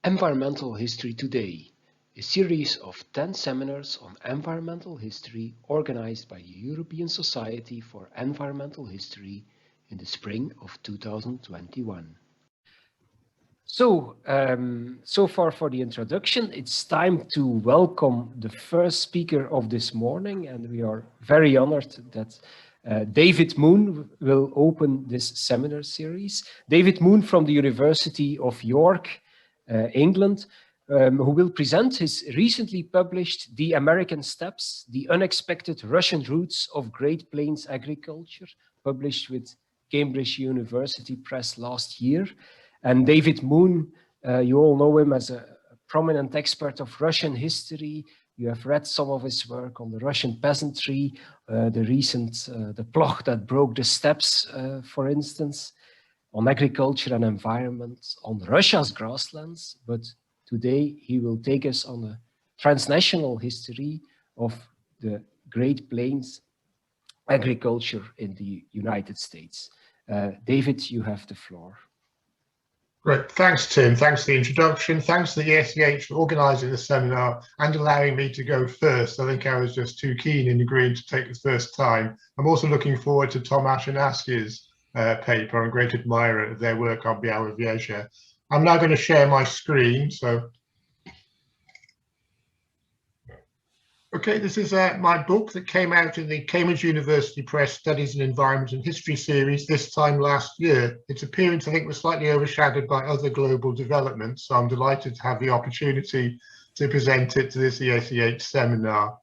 Environmental History Today, a series of 10 seminars on environmental history organized by the European Society for Environmental History in the spring of 2021. So far for the introduction, it's time to welcome the first speaker of this morning, and we are very honored that David Moon will open this seminar series. David Moon from the University of York, England, who will present his recently published The American Steppes, The Unexpected Russian Roots of Great Plains Agriculture, published with Cambridge University Press last year. And David Moon, you all know him as a prominent expert of Russian history. You have read some of his work on the Russian peasantry, the recent The Plough That Broke the Steppes, for instance, on agriculture and environment, on Russia's grasslands. But today he will take us on a transnational history of the Great Plains agriculture in the United States. David, you have the floor. Great, thanks Tim, thanks for the introduction, thanks to the ESEH for organising the seminar and allowing me to go first. I think I was just too keen in agreeing to take the first time. I'm also looking forward to Tomasz and Anastasia's paper. I'm a great admirer of their work on Białowieża. I'm now going to share my screen, so. Okay, this is my book that came out in the Cambridge University Press Studies in Environment and History series this time last year. Its appearance, I think, was slightly overshadowed by other global developments, so I'm delighted to have the opportunity to present it to this ESEH seminar.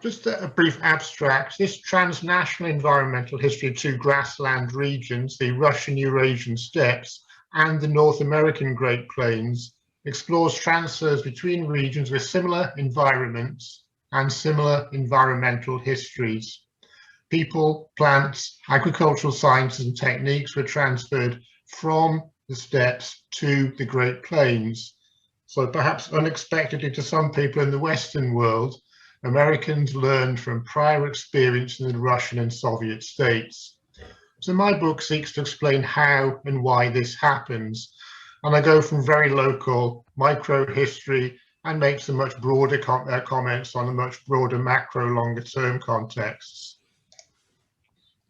Just a brief abstract. This transnational environmental history of two grassland regions, the Russian Eurasian steppes and the North American Great Plains, explores transfers between regions with similar environments and similar environmental histories. People, plants, agricultural sciences and techniques were transferred from the steppes to the Great Plains. So perhaps unexpectedly to some people in the Western world, Americans learned from prior experience in the Russian and Soviet states. So my book seeks to explain how and why this happens. And I go from very local micro history and make some much broader comments on a much broader macro longer term contexts.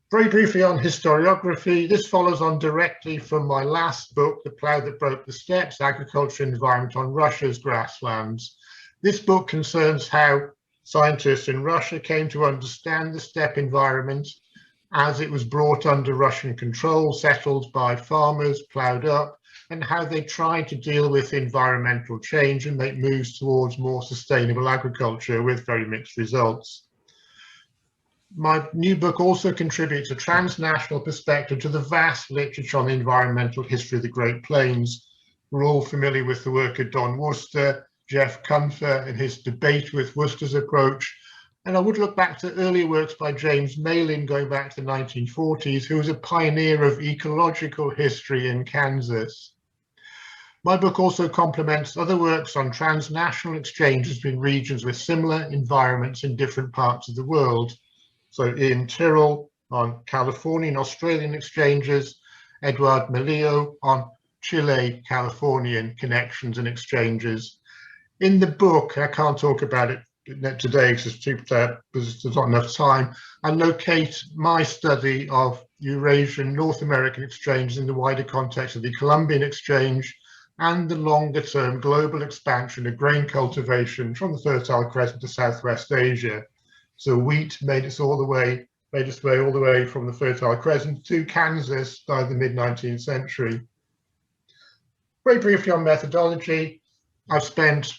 Very briefly on historiography, this follows on directly from my last book, The Plough That Broke the Steppes, Agriculture and Environment on Russia's Grasslands. This book concerns how scientists in Russia came to understand the steppe environment as it was brought under Russian control, settled by farmers, ploughed up, and how they tried to deal with environmental change and make moves towards more sustainable agriculture with very mixed results. My new book also contributes a transnational perspective to the vast literature on the environmental history of the Great Plains. We're all familiar with the work of Don Worcester, Jeff Kunther and his debate with Worcester's approach. And I would look back to earlier works by James Malin going back to the 1940s, who was a pioneer of ecological history in Kansas. My book also complements other works on transnational exchanges between regions with similar environments in different parts of the world. So Ian Tyrrell on Californian Australian exchanges, Eduard Melillo on Chile-Californian connections and exchanges. In the book, I can't talk about it today because there's not enough time, I locate my study of Eurasian North American exchanges in the wider context of the Columbian exchange and the longer term global expansion of grain cultivation from the Fertile Crescent to Southwest Asia. So wheat made its way all the way from the Fertile Crescent to Kansas by the mid-19th century. Very briefly on methodology, I've spent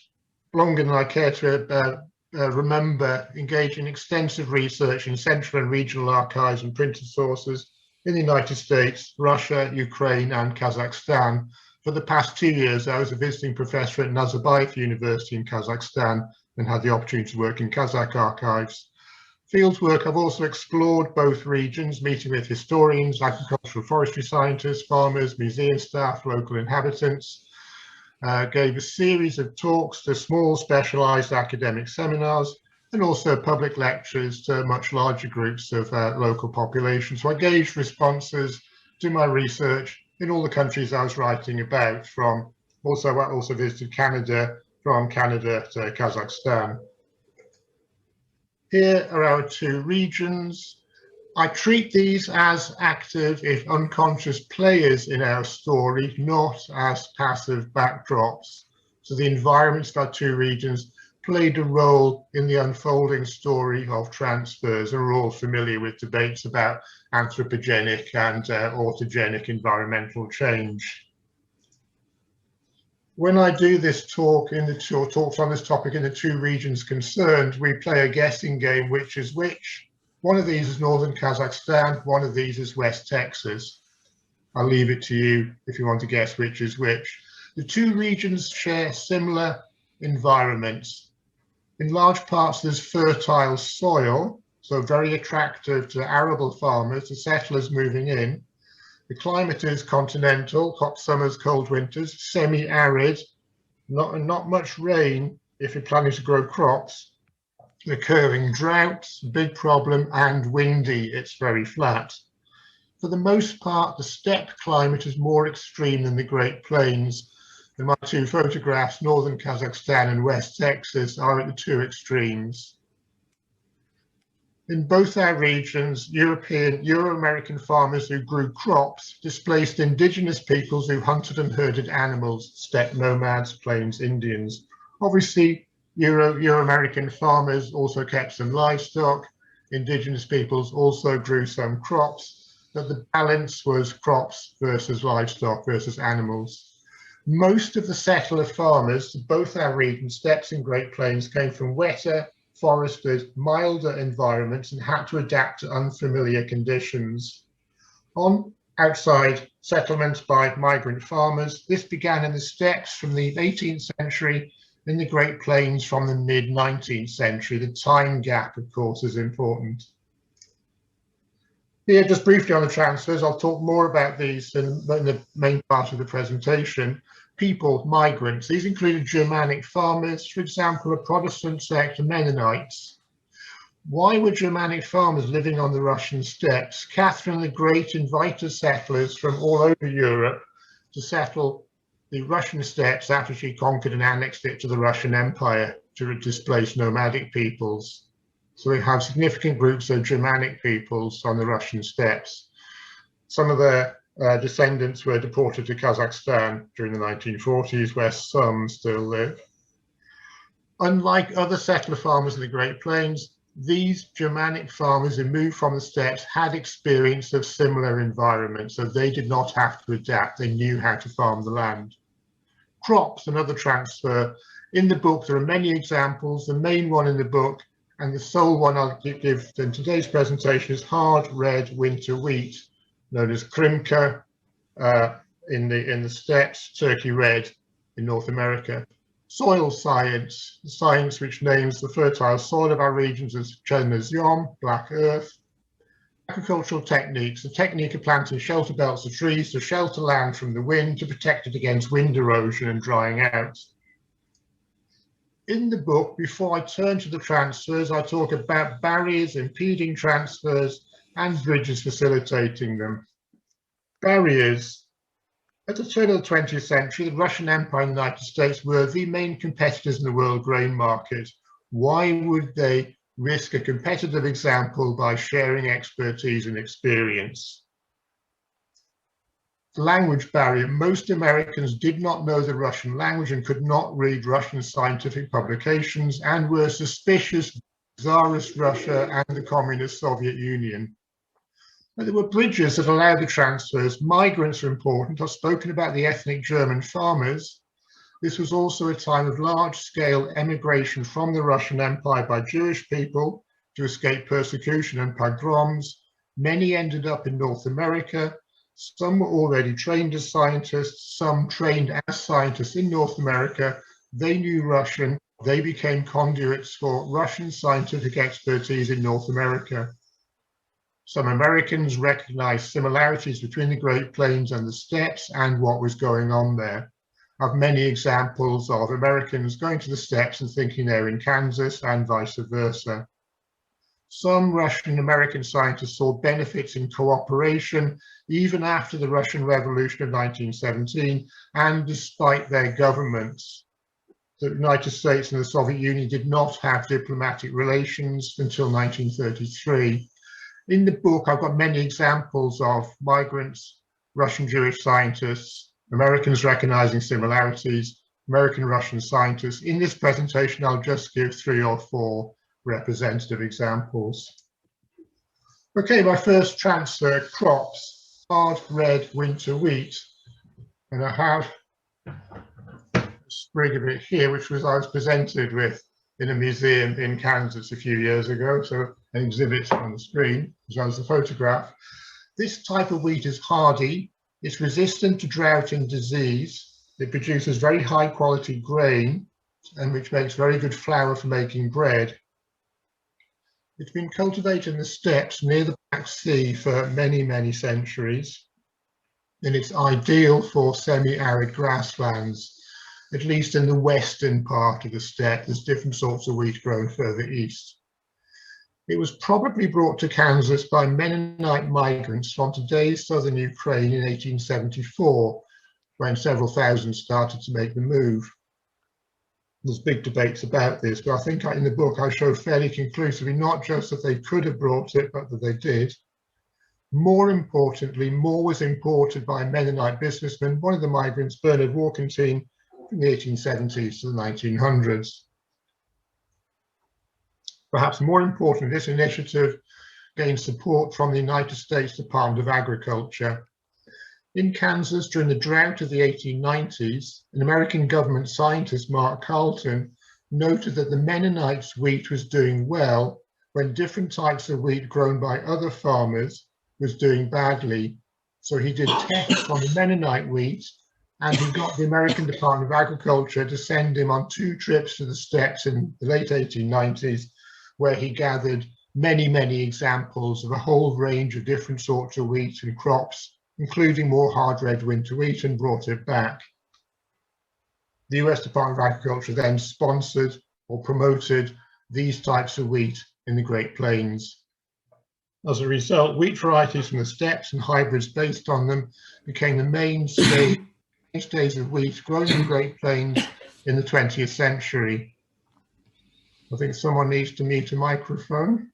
longer than I care to remember engaging in extensive research in central and regional archives and printed sources in the United States, Russia, Ukraine and Kazakhstan. For the past 2 years, I was a visiting professor at Nazarbayev University in Kazakhstan and had the opportunity to work in Kazakh archives. Field work, I've also explored both regions, meeting with historians, agricultural forestry scientists, farmers, museum staff, local inhabitants, gave a series of talks to small specialized academic seminars, and also public lectures to much larger groups of local populations. So I gauged responses to my research in all the countries I was writing about. I also visited Canada, from Canada to Kazakhstan. Here are our two regions. I treat these as active, if unconscious, players in our story, not as passive backdrops. So the environments of our two regions played a role in the unfolding story of transfers, and we're all familiar with debates about anthropogenic and autogenic environmental change. When I do this talk talks on this topic in the two regions concerned, we play a guessing game, which is which. One of these is northern Kazakhstan, one of these is West Texas. I'll leave it to you if you want to guess which is which. The two regions share similar environments. In large parts, there's fertile soil, so very attractive to arable farmers, to settlers moving in. The climate is continental, hot summers, cold winters, semi-arid, not much rain if you're planning to grow crops. Recurring droughts, big problem, and windy, it's very flat. For the most part, the steppe climate is more extreme than the Great Plains. In my two photographs, northern Kazakhstan and West Texas are at the two extremes. In both our regions, Euro-American farmers who grew crops displaced indigenous peoples who hunted and herded animals, steppe nomads, plains Indians. Obviously, Euro-American farmers also kept some livestock. Indigenous peoples also grew some crops, but the balance was crops versus livestock versus animals. Most of the settler farmers, both our regions, steppes and Great Plains, came from wetter, forested, milder environments and had to adapt to unfamiliar conditions. On outside settlements by migrant farmers, this began in the steppes from the 18th century, in the Great Plains from the mid-19th century. The time gap, of course, is important. Here, just briefly on the transfers, I'll talk more about these in the main part of the presentation. People, migrants, these included Germanic farmers, for example, a Protestant sect, the Mennonites. Why were Germanic farmers living on the Russian steppes? Catherine the Great invited settlers from all over Europe to settle the Russian steppes after she conquered and annexed it to the Russian Empire to displace nomadic peoples. So we have significant groups of Germanic peoples on the Russian steppes. Some of their descendants were deported to Kazakhstan during the 1940s, where some still live. Unlike other settler farmers in the Great Plains, these Germanic farmers who moved from the steppes had experience of similar environments, so they did not have to adapt. They knew how to farm the land. Crops, another transfer. In the book, there are many examples. The main one in the book, and the sole one I'll give in today's presentation, is hard red winter wheat, known as Krimka in the steppes, Turkey red in North America. Soil science, the science which names the fertile soil of our regions as Chernozem, black earth. Agricultural techniques, the technique of planting shelter belts of trees to shelter land from the wind to protect it against wind erosion and drying out. In the book, before I turn to the transfers, I talk about barriers impeding transfers and bridges facilitating them. Barriers. At the turn of the 20th century, the Russian Empire and the United States were the main competitors in the world grain market. Why would they risk a competitive example by sharing expertise and experience? The language barrier. Most Americans did not know the Russian language and could not read Russian scientific publications and were suspicious of Tsarist Russia and the Communist Soviet Union. But there were bridges that allowed the transfers. Migrants are important. I've spoken about the ethnic German farmers. This was also a time of large-scale emigration from the Russian Empire by Jewish people to escape persecution and pogroms. Many ended up in North America. Some were already trained as scientists, some trained as scientists in North America. They knew Russian. They became conduits for Russian scientific expertise in North America. Some Americans recognized similarities between the Great Plains and the steppes and what was going on there. have many examples of Americans going to the steppes and thinking they're in Kansas and vice versa. Some Russian and American scientists saw benefits in cooperation even after the Russian Revolution of 1917 and despite their governments. The United States and the Soviet Union did not have diplomatic relations until 1933. In the book, I've got many examples of migrants, Russian Jewish scientists, Americans recognizing similarities, American-Russian scientists. In this presentation, I'll just give 3 or 4 representative examples. Okay, my first transfer, crops, hard red winter wheat. And I have a sprig of it here, which I was presented with in a museum in Kansas a few years ago. So an exhibit on the screen, as well as the photograph. This type of wheat is hardy. It's resistant to drought and disease. It produces very high quality grain, and which makes very good flour for making bread. It's been cultivated in the steppes near the Black Sea for many, many centuries, and it's ideal for semi-arid grasslands, at least in the western part of the steppe. There's different sorts of wheat grown further east. It was probably brought to Kansas by Mennonite migrants from today's southern Ukraine in 1874, when several thousand started to make the move. There's big debates about this, but I think in the book I show fairly conclusively not just that they could have brought it, but that they did. More importantly, more was imported by a Mennonite businessman, one of the migrants, Bernard Walkentine, from the 1870s to the 1900s. Perhaps more important, this initiative gained support from the United States Department of Agriculture. In Kansas, during the drought of the 1890s, an American government scientist, Mark Carleton, noted that the Mennonites' wheat was doing well when different types of wheat grown by other farmers was doing badly. So he did tests on the Mennonite wheat, and he got the American Department of Agriculture to send him on 2 trips to the steppes in the late 1890s, where he gathered many, many examples of a whole range of different sorts of wheat and crops, including more hard red winter wheat, and brought it back. The US Department of Agriculture then sponsored or promoted these types of wheat in the Great Plains. As a result, wheat varieties from the steppes and hybrids based on them became the mainstays of wheat grown in the Great Plains in the 20th century. I think someone needs to mute a microphone.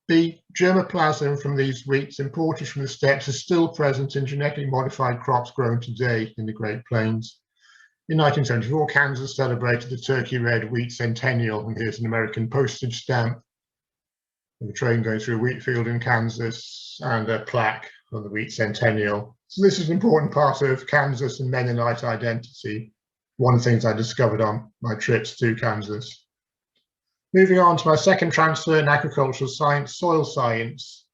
The germplasm from these wheats imported from the steppes is still present in genetically modified crops grown today in the Great Plains. In 1974, Kansas celebrated the Turkey Red Wheat Centennial, and here's an American postage stamp of a train going through a wheat field in Kansas and a plaque on the Wheat Centennial. So this is an important part of Kansas and Mennonite identity, one of the things I discovered on my trips to Kansas. Moving on to my second transfer in agricultural science, soil science.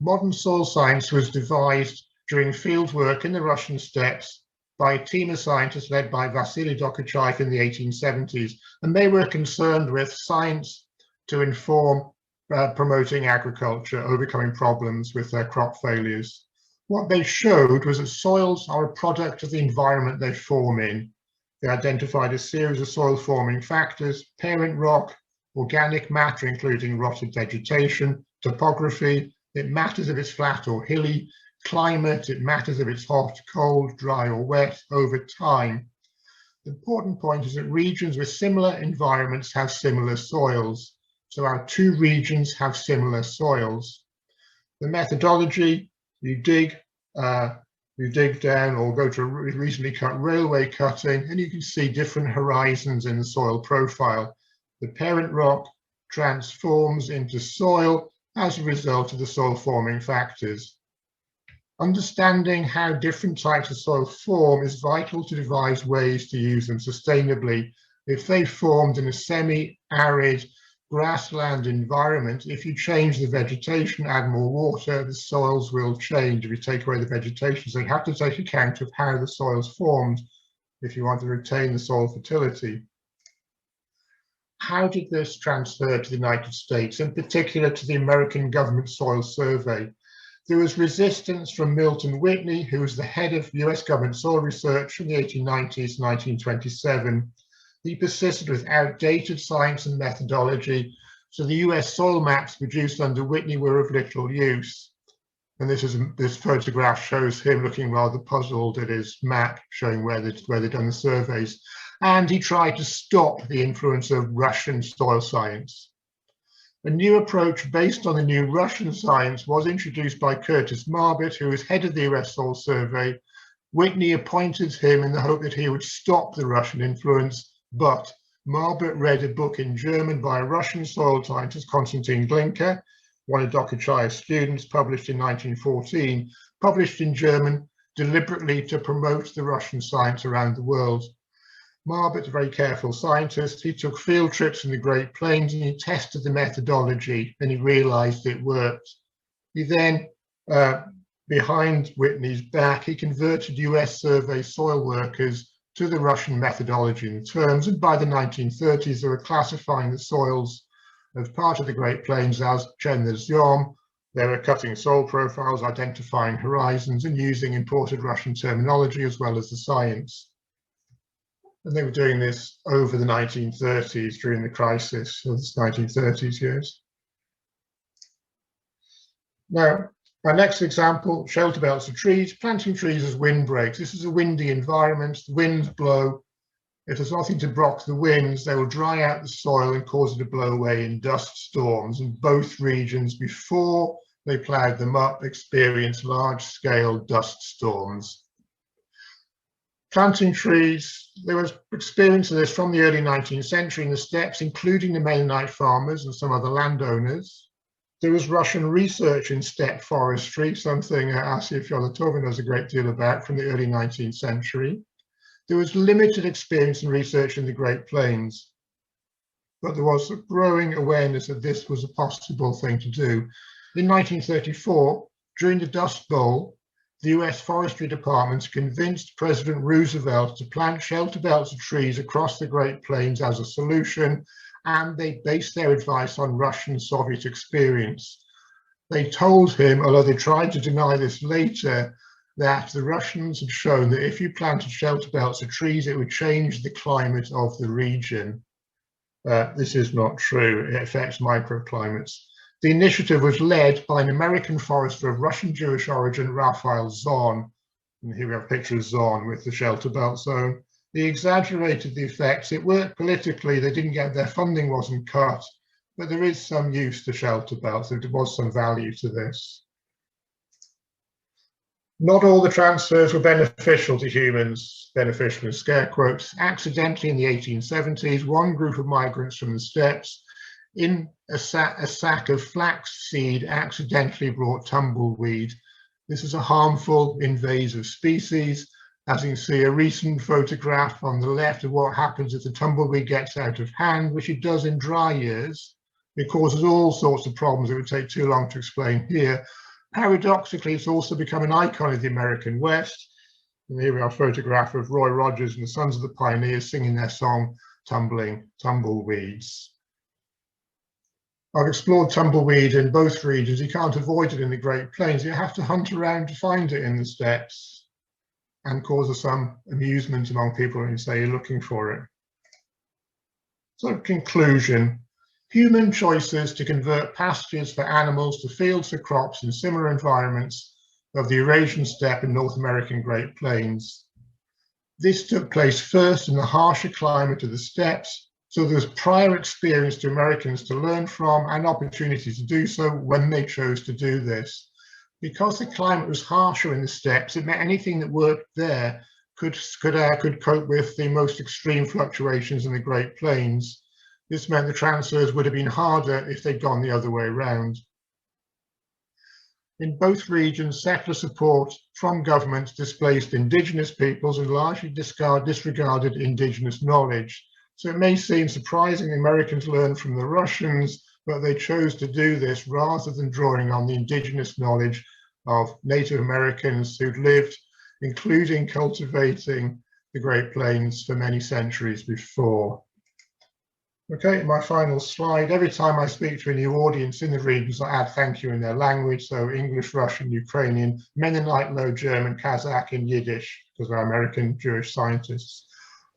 Modern soil science was devised during field work in the Russian steppes by a team of scientists led by Vasily Dokuchayev in the 1870s, and they were concerned with science to inform promoting agriculture, overcoming problems with their crop failures. What they showed was that soils are a product of the environment they form in. They identified a series of soil forming factors: parent rock, organic matter, including rotted vegetation, topography, it matters if it's flat or hilly, climate, it matters if it's hot, cold, dry or wet, over time. The important point is that regions with similar environments have similar soils. So our 2 regions have similar soils. The methodology, you dig down or go to a recently cut railway cutting, and you can see different horizons in the soil profile. The parent rock transforms into soil as a result of the soil forming factors. Understanding how different types of soil form is vital to devise ways to use them sustainably. If they formed in a semi-arid grassland environment, if you change the vegetation, add more water, the soils will change. If you take away the vegetation, so you have to take account of how the soil's formed if you want to retain the soil fertility. How did this transfer to the United States, in particular to the American Government Soil Survey? There was resistance from Milton Whitney, who was the head of US government soil research from the 1890s to 1927. He persisted with outdated science and methodology, so the US soil maps produced under Whitney were of little use. And this photograph shows him looking rather puzzled at his map, showing where they'd done the surveys. And he tried to stop the influence of Russian soil science. A new approach based on the new Russian science was introduced by Curtis Marbut, who was head of the US Soil Survey. Whitney appointed him in the hope that he would stop the Russian influence, but Marbut read a book in German by a Russian soil scientist, Konstantin Glinka, one of Dr. Chaya's students, published in 1914, published in German deliberately to promote the Russian science around the world. Marbut, a very careful scientist, he took field trips in the Great Plains and he tested the methodology and he realized it worked. He then, behind Whitney's back, he converted US survey soil workers to the Russian methodology and terms, and by the 1930s they were classifying the soils as part of the Great Plains as Chernozyom. They were cutting soil profiles, identifying horizons and using imported Russian terminology as well as the science. And they were doing this over the 1930s during the crisis of the 1930s years. Now, our next example, shelter belts of trees, planting trees as windbreaks. This is a windy environment, the winds blow. If there's nothing to block the winds, they will dry out the soil and cause it to blow away in dust storms. And both regions, before they ploughed them up, experienced large-scale dust storms. Planting trees, there was experience of this from the early 19th century in the steppes, including the Mennonite farmers and some other landowners. There was Russian research in steppe forestry, something Anastasia Fedotova knows a great deal about from the early 19th century. There was limited experience and research in the Great Plains, but there was a growing awareness that this was a possible thing to do. In 1934, during the Dust Bowl, the US Forestry Department convinced President Roosevelt to plant shelter belts of trees across the Great Plains as a solution, and they based their advice on Russian Soviet experience. They told him, although they tried to deny this later, that the Russians had shown that if you planted shelter belts of trees, it would change the climate of the region. This is not true. It affects microclimates. The initiative was led by an American forester of Russian Jewish origin, Raphael Zorn. And here we have a picture of Zorn with the shelter belt zone. He exaggerated the effects. It worked politically. They didn't get their funding wasn't cut, but there is some use to shelter belts. There was some value to this. Not all the transfers were beneficial to humans, beneficial in scare quotes. Accidentally in the 1870s, one group of migrants from the steppes in a sack of flax seed accidentally brought tumbleweed. This is a harmful invasive species. As you can see, a recent photograph on the left of what happens if the tumbleweed gets out of hand, which it does in dry years. It causes all sorts of problems. It would take too long to explain here. Paradoxically, it's also become an icon of the American West. And here we have a photograph of Roy Rogers and the Sons of the Pioneers singing their song, Tumbling Tumbleweeds. I've explored tumbleweed in both regions. You can't avoid it in the Great Plains. You have to hunt around to find it in the steppes, and causes some amusement among people when you say you're looking for it. So, conclusion. Human choices to convert pastures for animals to fields for crops in similar environments of the Eurasian steppe and North American Great Plains. This took place first in the harsher climate of the steppes, so there was prior experience to Americans to learn from and opportunity to do so when they chose to do this. Because the climate was harsher in the steppes, it meant anything that worked there could cope with the most extreme fluctuations in the Great Plains. This meant the transfers would have been harder if they'd gone the other way around. In both regions, settler support from governments displaced indigenous peoples and largely disregarded indigenous knowledge. So it may seem surprising the Americans learned from the Russians, but they chose to do this rather than drawing on the indigenous knowledge of Native Americans who'd lived, including cultivating the Great Plains for many centuries before. Okay, my final slide. Every time I speak to a new audience in the regions, I add thank you in their language. So English, Russian, Ukrainian, Mennonite, Low German, Kazakh, and Yiddish, because they're American Jewish scientists.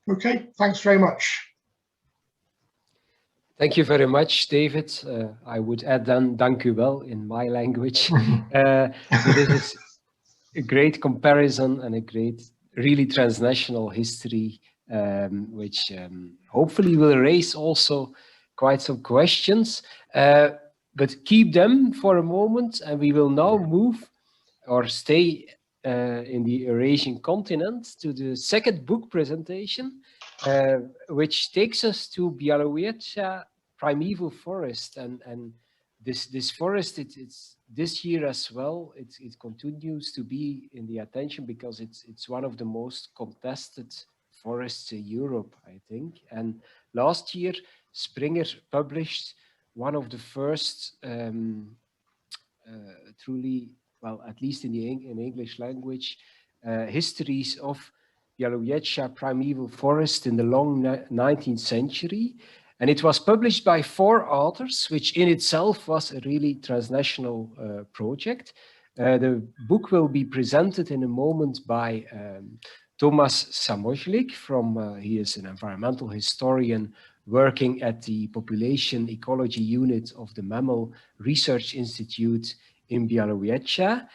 Okay, thanks very much. Thank you very much, David. I would add then dank u wel in my language. So this is a great comparison and a great, really transnational history, which hopefully will raise also quite some questions. But keep them for a moment, and we will now move or stay in the Eurasian continent to the second book presentation, which takes us to Białowieża primeval forest. And this forest, it's this year as well, it continues to be in the attention because it's one of the most contested forests in Europe, I think. And last year, Springer published one of the first truly, well, at least in English language, histories of Białowieża primeval forest in the long 19th century. And it was published by 4 authors, which in itself was a really transnational project. The book will be presented in a moment by Tomasz Samojlik he is an environmental historian working at the Population Ecology Unit of the Mammal Research Institute in Białowieża.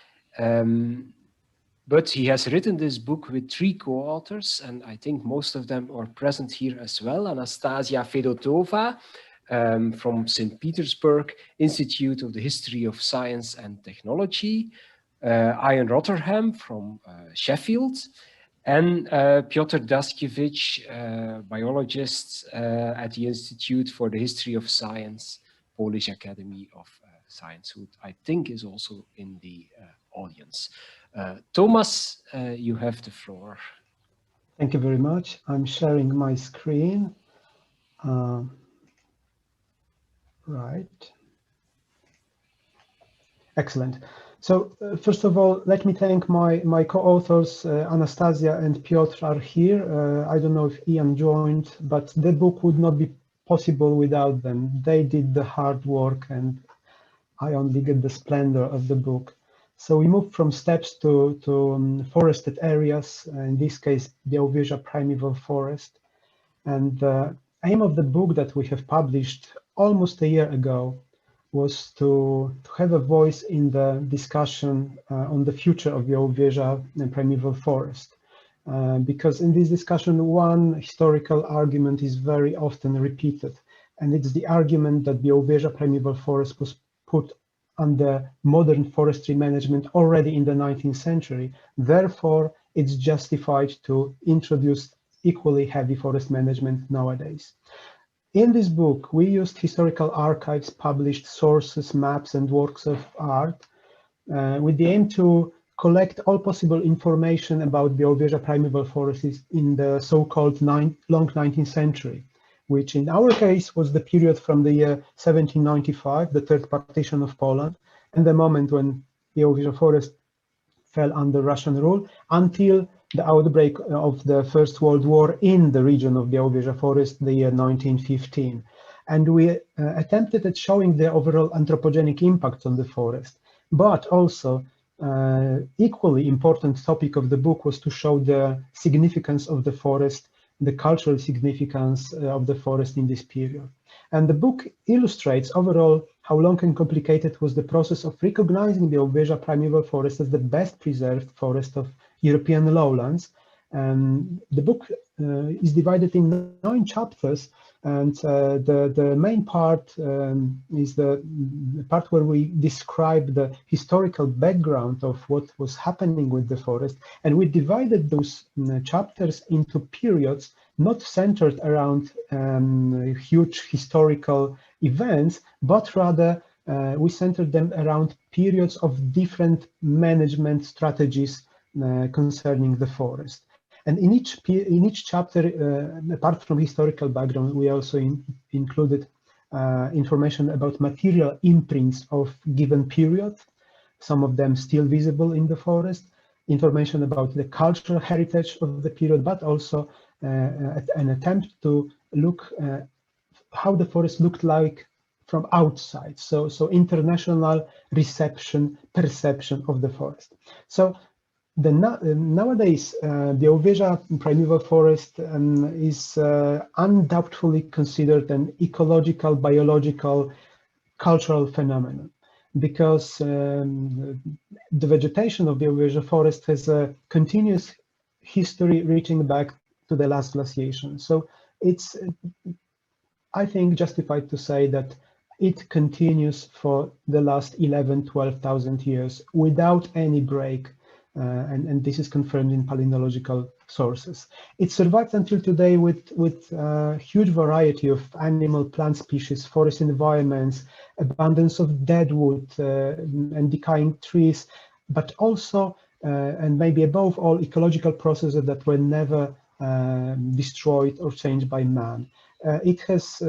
But he has written this book with 3 co-authors, and I think most of them are present here as well. Anastasia Fedotova from St. Petersburg Institute of the History of Science and Technology, Ian Rotherham from Sheffield, and Piotr Daskiewicz, biologist at the Institute for the History of Science, Polish Academy of Science, who I think is also in the audience. Tomasz, you have the floor. Thank you very much. I'm sharing my screen. Right. Excellent. So first of all, let me thank my co-authors, Anastasia and Piotr are here. I don't know if Ian joined, but the book would not be possible without them. They did the hard work and I only get the splendor of the book. So we moved from steppes to forested areas, in this case, Białowieża primeval forest. And the aim of the book that we have published almost a year ago was to have a voice in the discussion on the future of Białowieża and primeval forest. Because in this discussion, one historical argument is very often repeated, and it's the argument that Białowieża primeval forest was put under modern forestry management already in the 19th century. Therefore, it's justified to introduce equally heavy forest management nowadays. In this book, we used historical archives, published sources, maps, and works of art with the aim to collect all possible information about Białowieża primeval forests in the so-called long 19th century, which in our case was the period from the year 1795, the third partition of Poland, and the moment when Białowieża forest fell under Russian rule, until the outbreak of the First World War in the region of Białowieża forest, the year 1915. And we attempted at showing the overall anthropogenic impact on the forest, but also equally important topic of the book was to show the significance of the forest, the cultural significance of the forest in this period. And the book illustrates overall how long and complicated was the process of recognizing the Białowieża primeval forest as the best preserved forest of European lowlands. The book is divided in 9 chapters, and the main part is the part where we describe the historical background of what was happening with the forest, and we divided those chapters into periods not centered around huge historical events, but rather we centered them around periods of different management strategies concerning the forest. And in each chapter, apart from historical background, we also included information about material imprints of given period, some of them still visible in the forest, information about the cultural heritage of the period, but also an attempt to look how the forest looked like from outside. So international perception of the forest. So nowadays, Białowieża primeval forest is undoubtedly considered an ecological, biological, cultural phenomenon, because the vegetation of Białowieża forest has a continuous history reaching back to the last glaciation. So it's, I think, justified to say that it continues for the last 12,000 years without any break. And this is confirmed in palynological sources. It survived until today with a huge variety of animal, plant species, forest environments, abundance of dead wood and decaying trees, but also, and maybe above all, ecological processes that were never destroyed or changed by man. It has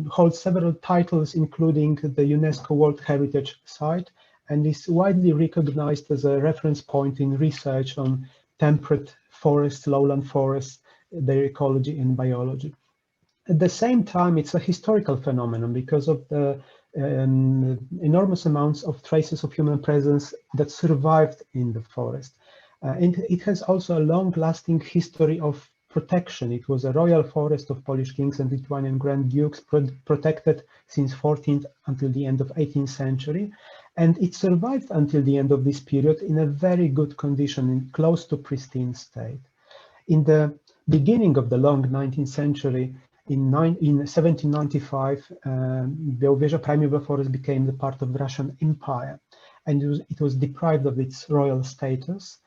holds several titles, including the UNESCO World Heritage Site, and is widely recognized as a reference point in research on temperate forests, lowland forests, their ecology and biology. At the same time, it's a historical phenomenon because of the enormous amounts of traces of human presence that survived in the forest. And it has also a long-lasting history of protection. It was a royal forest of Polish kings and Lithuanian Grand Dukes, protected since 14th until the end of 18th century. And it survived until the end of this period in a very good condition, in close to pristine state. In the beginning of the long 19th century, in 1795, Białowieża primeval forest became the part of the Russian Empire, and it was deprived of its royal status.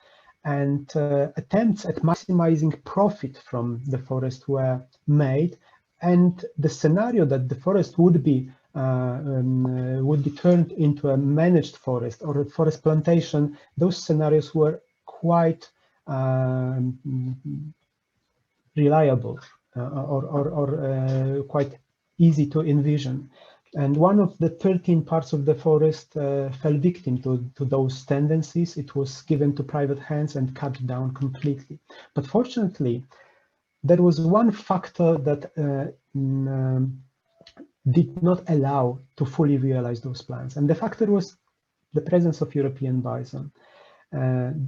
And attempts at maximizing profit from the forest were made, and the scenario that the forest would be turned into a managed forest or a forest plantation, those scenarios were quite reliable or quite easy to envision. And one of the 13 parts of the forest fell victim to those tendencies. It was given to private hands and cut down completely. But fortunately, there was one factor that did not allow to fully realize those plans. And the factor was the presence of European bison.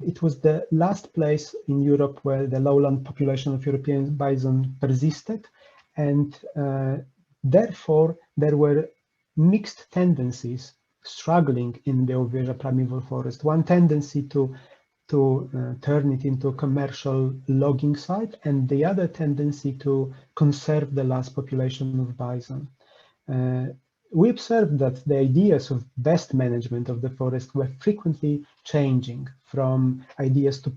It was the last place in Europe where the lowland population of European bison persisted. And therefore, there were mixed tendencies struggling in the Białowieża primeval forest. One tendency to turn it into a commercial logging site, and the other tendency to conserve the last population of bison. We observed that the ideas of best management of the forest were frequently changing, from ideas to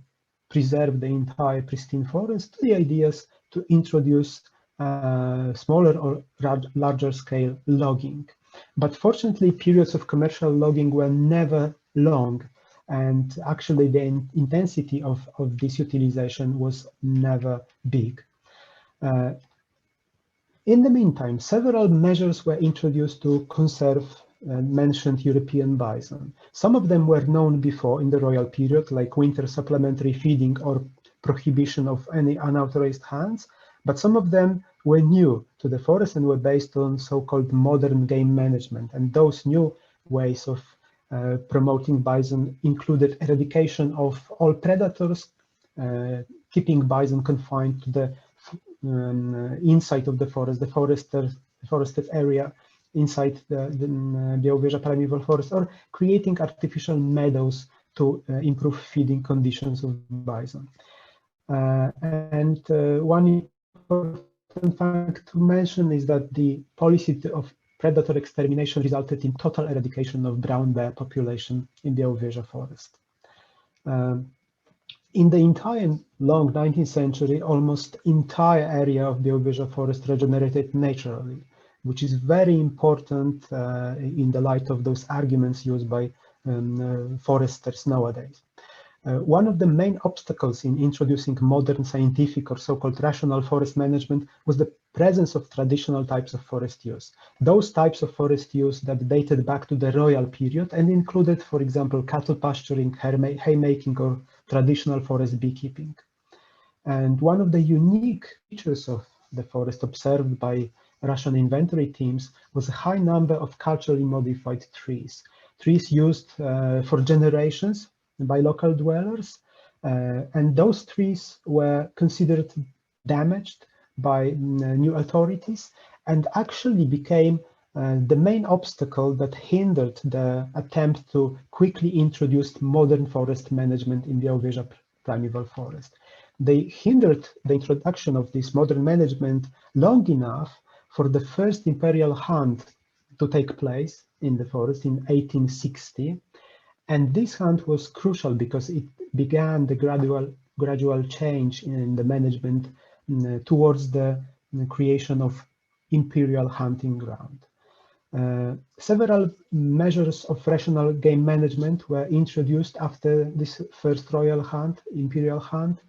preserve the entire pristine forest to the ideas to introduce smaller or larger scale logging. But fortunately, periods of commercial logging were never long, and actually the intensity of this utilization was never big. In the meantime, several measures were introduced to conserve mentioned European bison. Some of them were known before in the royal period, like winter supplementary feeding or prohibition of any unauthorized hunts, but some of them were new to the forest and were based on so-called modern game management. And those new ways of promoting bison included eradication of all predators, keeping bison confined to the inside of the forest, the forested area inside the Białowieża primeval forest, or creating artificial meadows to improve feeding conditions of bison. And one important fact to mention is that the policy of predator extermination resulted in total eradication of brown bear population in Białowieża forest. In the entire long 19th century, almost entire area of Białowieża forest regenerated naturally, which is very important in the light of those arguments used by foresters nowadays. One of the main obstacles in introducing modern scientific or so-called rational forest management was the presence of traditional types of forest use. Those types of forest use that dated back to the royal period and included, for example, cattle pasturing, haymaking, or traditional forest beekeeping. And one of the unique features of the forest observed by Russian inventory teams was a high number of culturally modified trees used for generations by local dwellers, and those trees were considered damaged by new authorities and actually became the main obstacle that hindered the attempt to quickly introduce modern forest management in Białowieża primeval forest. They hindered the introduction of this modern management long enough for the first imperial hunt to take place in the forest in 1860. And this hunt was crucial because it began the gradual change in the management towards the creation of imperial hunting ground. Several measures of rational game management were introduced after this first royal hunt, imperial hunt,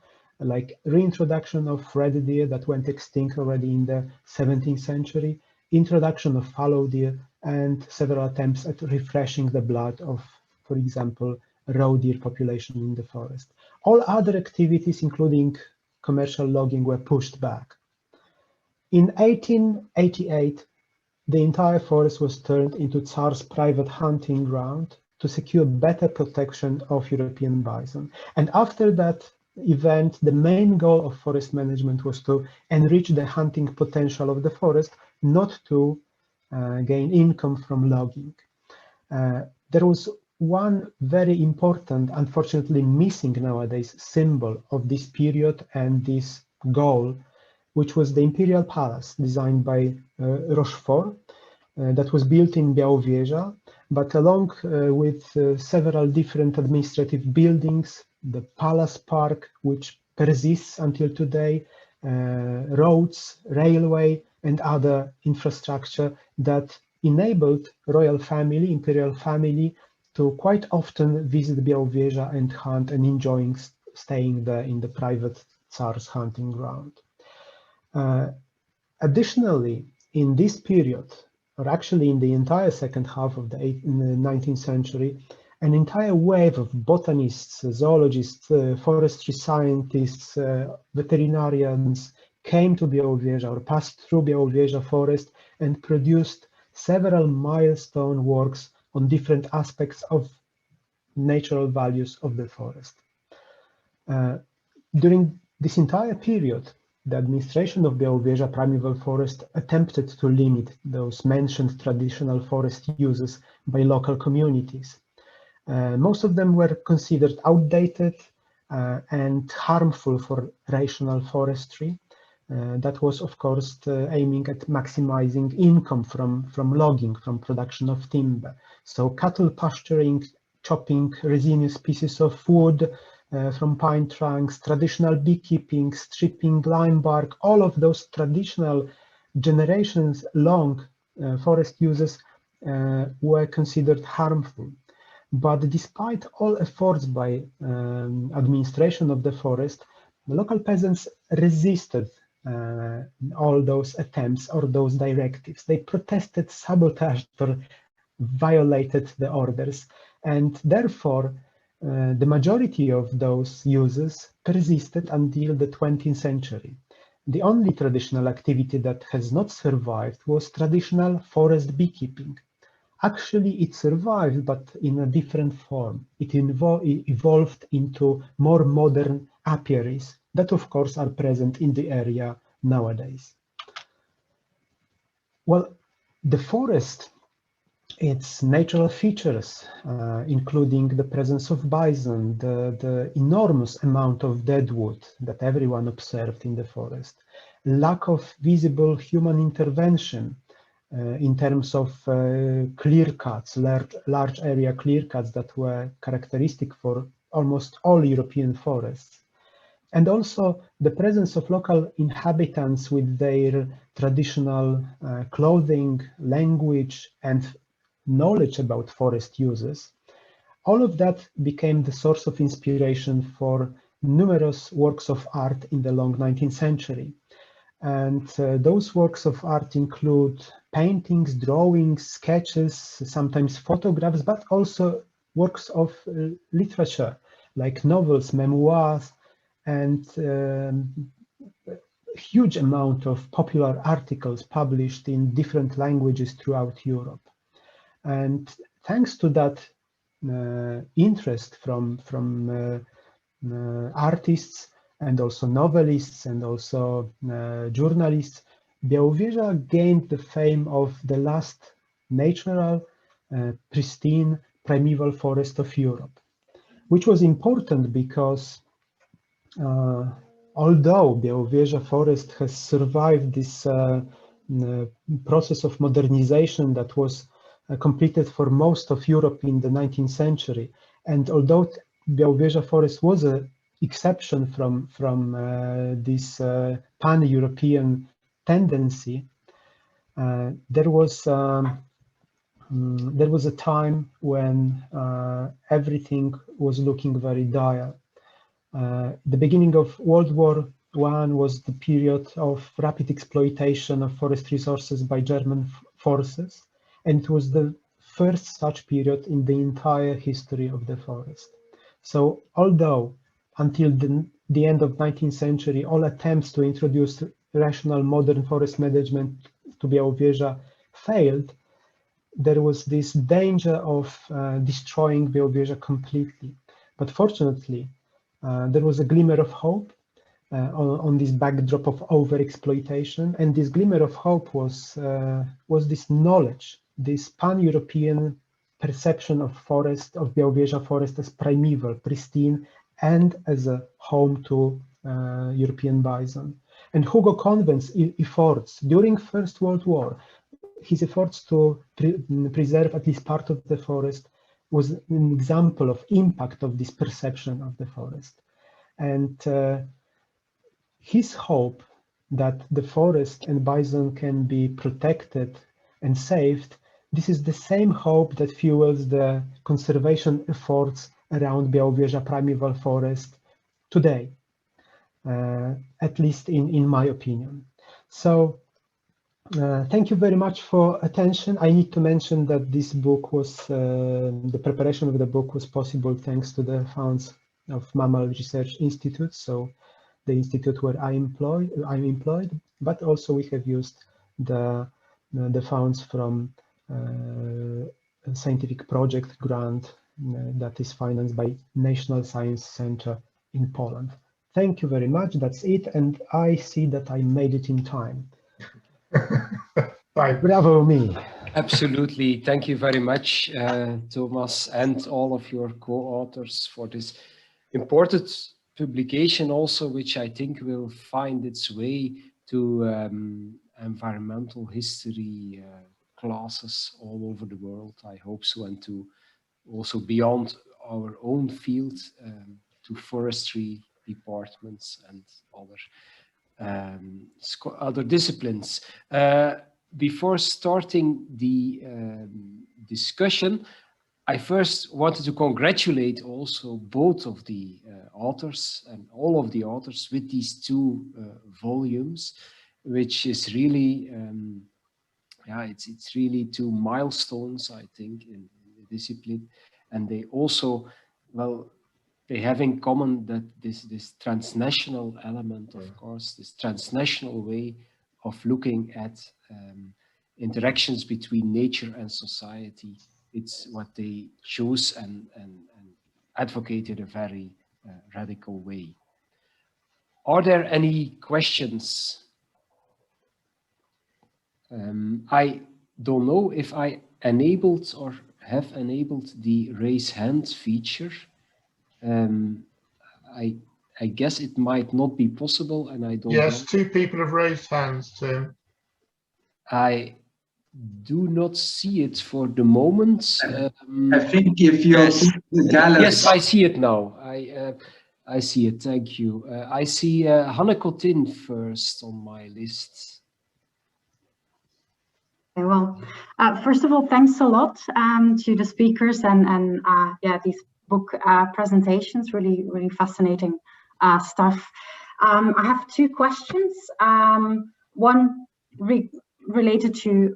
like reintroduction of red deer that went extinct already in the 17th century, introduction of fallow deer, and several attempts at refreshing the blood of, for example, roe deer population in the forest. All other activities, including commercial logging, were pushed back. In 1888, the entire forest was turned into Tsar's private hunting ground to secure better protection of European bison. And after that event, the main goal of forest management was to enrich the hunting potential of the forest, not to gain income from logging. There was one very important, unfortunately missing nowadays, symbol of this period and this goal, which was the Imperial Palace designed by Rochefort, that was built in Białowieża, but along with several different administrative buildings, the Palace Park, which persists until today, roads, railway, and other infrastructure that enabled royal family, imperial family, to quite often visit Białowieża and hunt and enjoying staying there in the private Tsar's hunting ground. Additionally, in this period, or actually in the entire second half of the 19th century, an entire wave of botanists, zoologists, forestry scientists, veterinarians came to Białowieża or passed through Białowieża forest and produced several milestone works on different aspects of natural values of the forest. During this entire period, the administration of Białowieża primeval forest attempted to limit those mentioned traditional forest uses by local communities. Most of them were considered outdated and harmful for rational forestry. That was, of course, aiming at maximizing income from logging, from production of timber. So cattle pasturing, chopping resinous pieces of wood from pine trunks, traditional beekeeping, stripping lime bark, all of those traditional generations-long forest uses were considered harmful. But despite all efforts by administration of the forest, the local peasants resisted all those attempts or those directives. They protested, sabotaged, or violated the orders, and therefore the majority of those uses persisted until the 20th century. The only traditional activity that has not survived was traditional forest beekeeping. Actually, it survived, but in a different form. It evolved into more modern apiaries that, of course, are present in the area nowadays. Well, the forest, its natural features, including the presence of bison, the enormous amount of deadwood that everyone observed in the forest, lack of visible human intervention in terms of clear cuts, large area clear cuts that were characteristic for almost all European forests. And also the presence of local inhabitants with their traditional clothing, language, and knowledge about forest uses. All of that became the source of inspiration for numerous works of art in the long 19th century. And those works of art include paintings, drawings, sketches, sometimes photographs, but also works of literature, like novels, memoirs, and huge amount of popular articles published in different languages throughout Europe. And thanks to that interest from artists and also novelists and also journalists, Białowieża gained the fame of the last natural, pristine, primeval forest of Europe, which was important because although Białowieża forest has survived this process of modernization that was completed for most of Europe in the 19th century, and although Białowieża forest was an exception from this pan-European tendency, there was a time when everything was looking very dire. The beginning of World War I was the period of rapid exploitation of forest resources by German forces, and it was the first such period in the entire history of the forest. So although until the end of 19th century, all attempts to introduce rational modern forest management to Białowieża failed, there was this danger of destroying Białowieża completely. But fortunately, there was a glimmer of hope on this backdrop of overexploitation, and this glimmer of hope was this knowledge, this pan-European perception of forest, of Białowieża forest as primeval, pristine, and as a home to European bison. And Hugo Convent's efforts during First World War, his efforts to preserve at least part of the forest, was an example of impact of this perception of the forest. And his hope that the forest and bison can be protected and saved, this is the same hope that fuels the conservation efforts around Białowieża primeval forest today, at least in my opinion. So thank you very much for attention. I need to mention that this book was, the preparation of the book was possible thanks to the funds of Mammal Research Institute, so the institute where I'm employed, but also we have used the funds from a scientific project grant that is financed by National Science Center in Poland. Thank you very much. That's it. And I see that I made it in time. Bravo me. Absolutely. Thank you very much, Tomasz, and all of your co-authors for this important publication also, which I think will find its way to environmental history classes all over the world. I hope so, and to also beyond our own field, to forestry departments and other disciplines. Before starting the discussion, I first wanted to congratulate also both of the authors and all of the authors with these two volumes, which is really, it's really two milestones, I think, in the discipline. And they also, well, they have in common that this transnational element, of course, this transnational way of looking at interactions between nature and society. It's what they chose and advocate in a very radical way. Are there any questions? I don't know if I enabled or have enabled the raise hand feature. I guess it might not be possible, and I don't know. Yes, two people have raised hands, Tim. I do not see it for the moment. I think if you the gallery. Yes, I see it now. I see it. Thank you. I see Hanne Cotin first on my list. Well, first of all, thanks a lot to the speakers and yeah, these book presentations, really fascinating stuff. I have two questions. One related to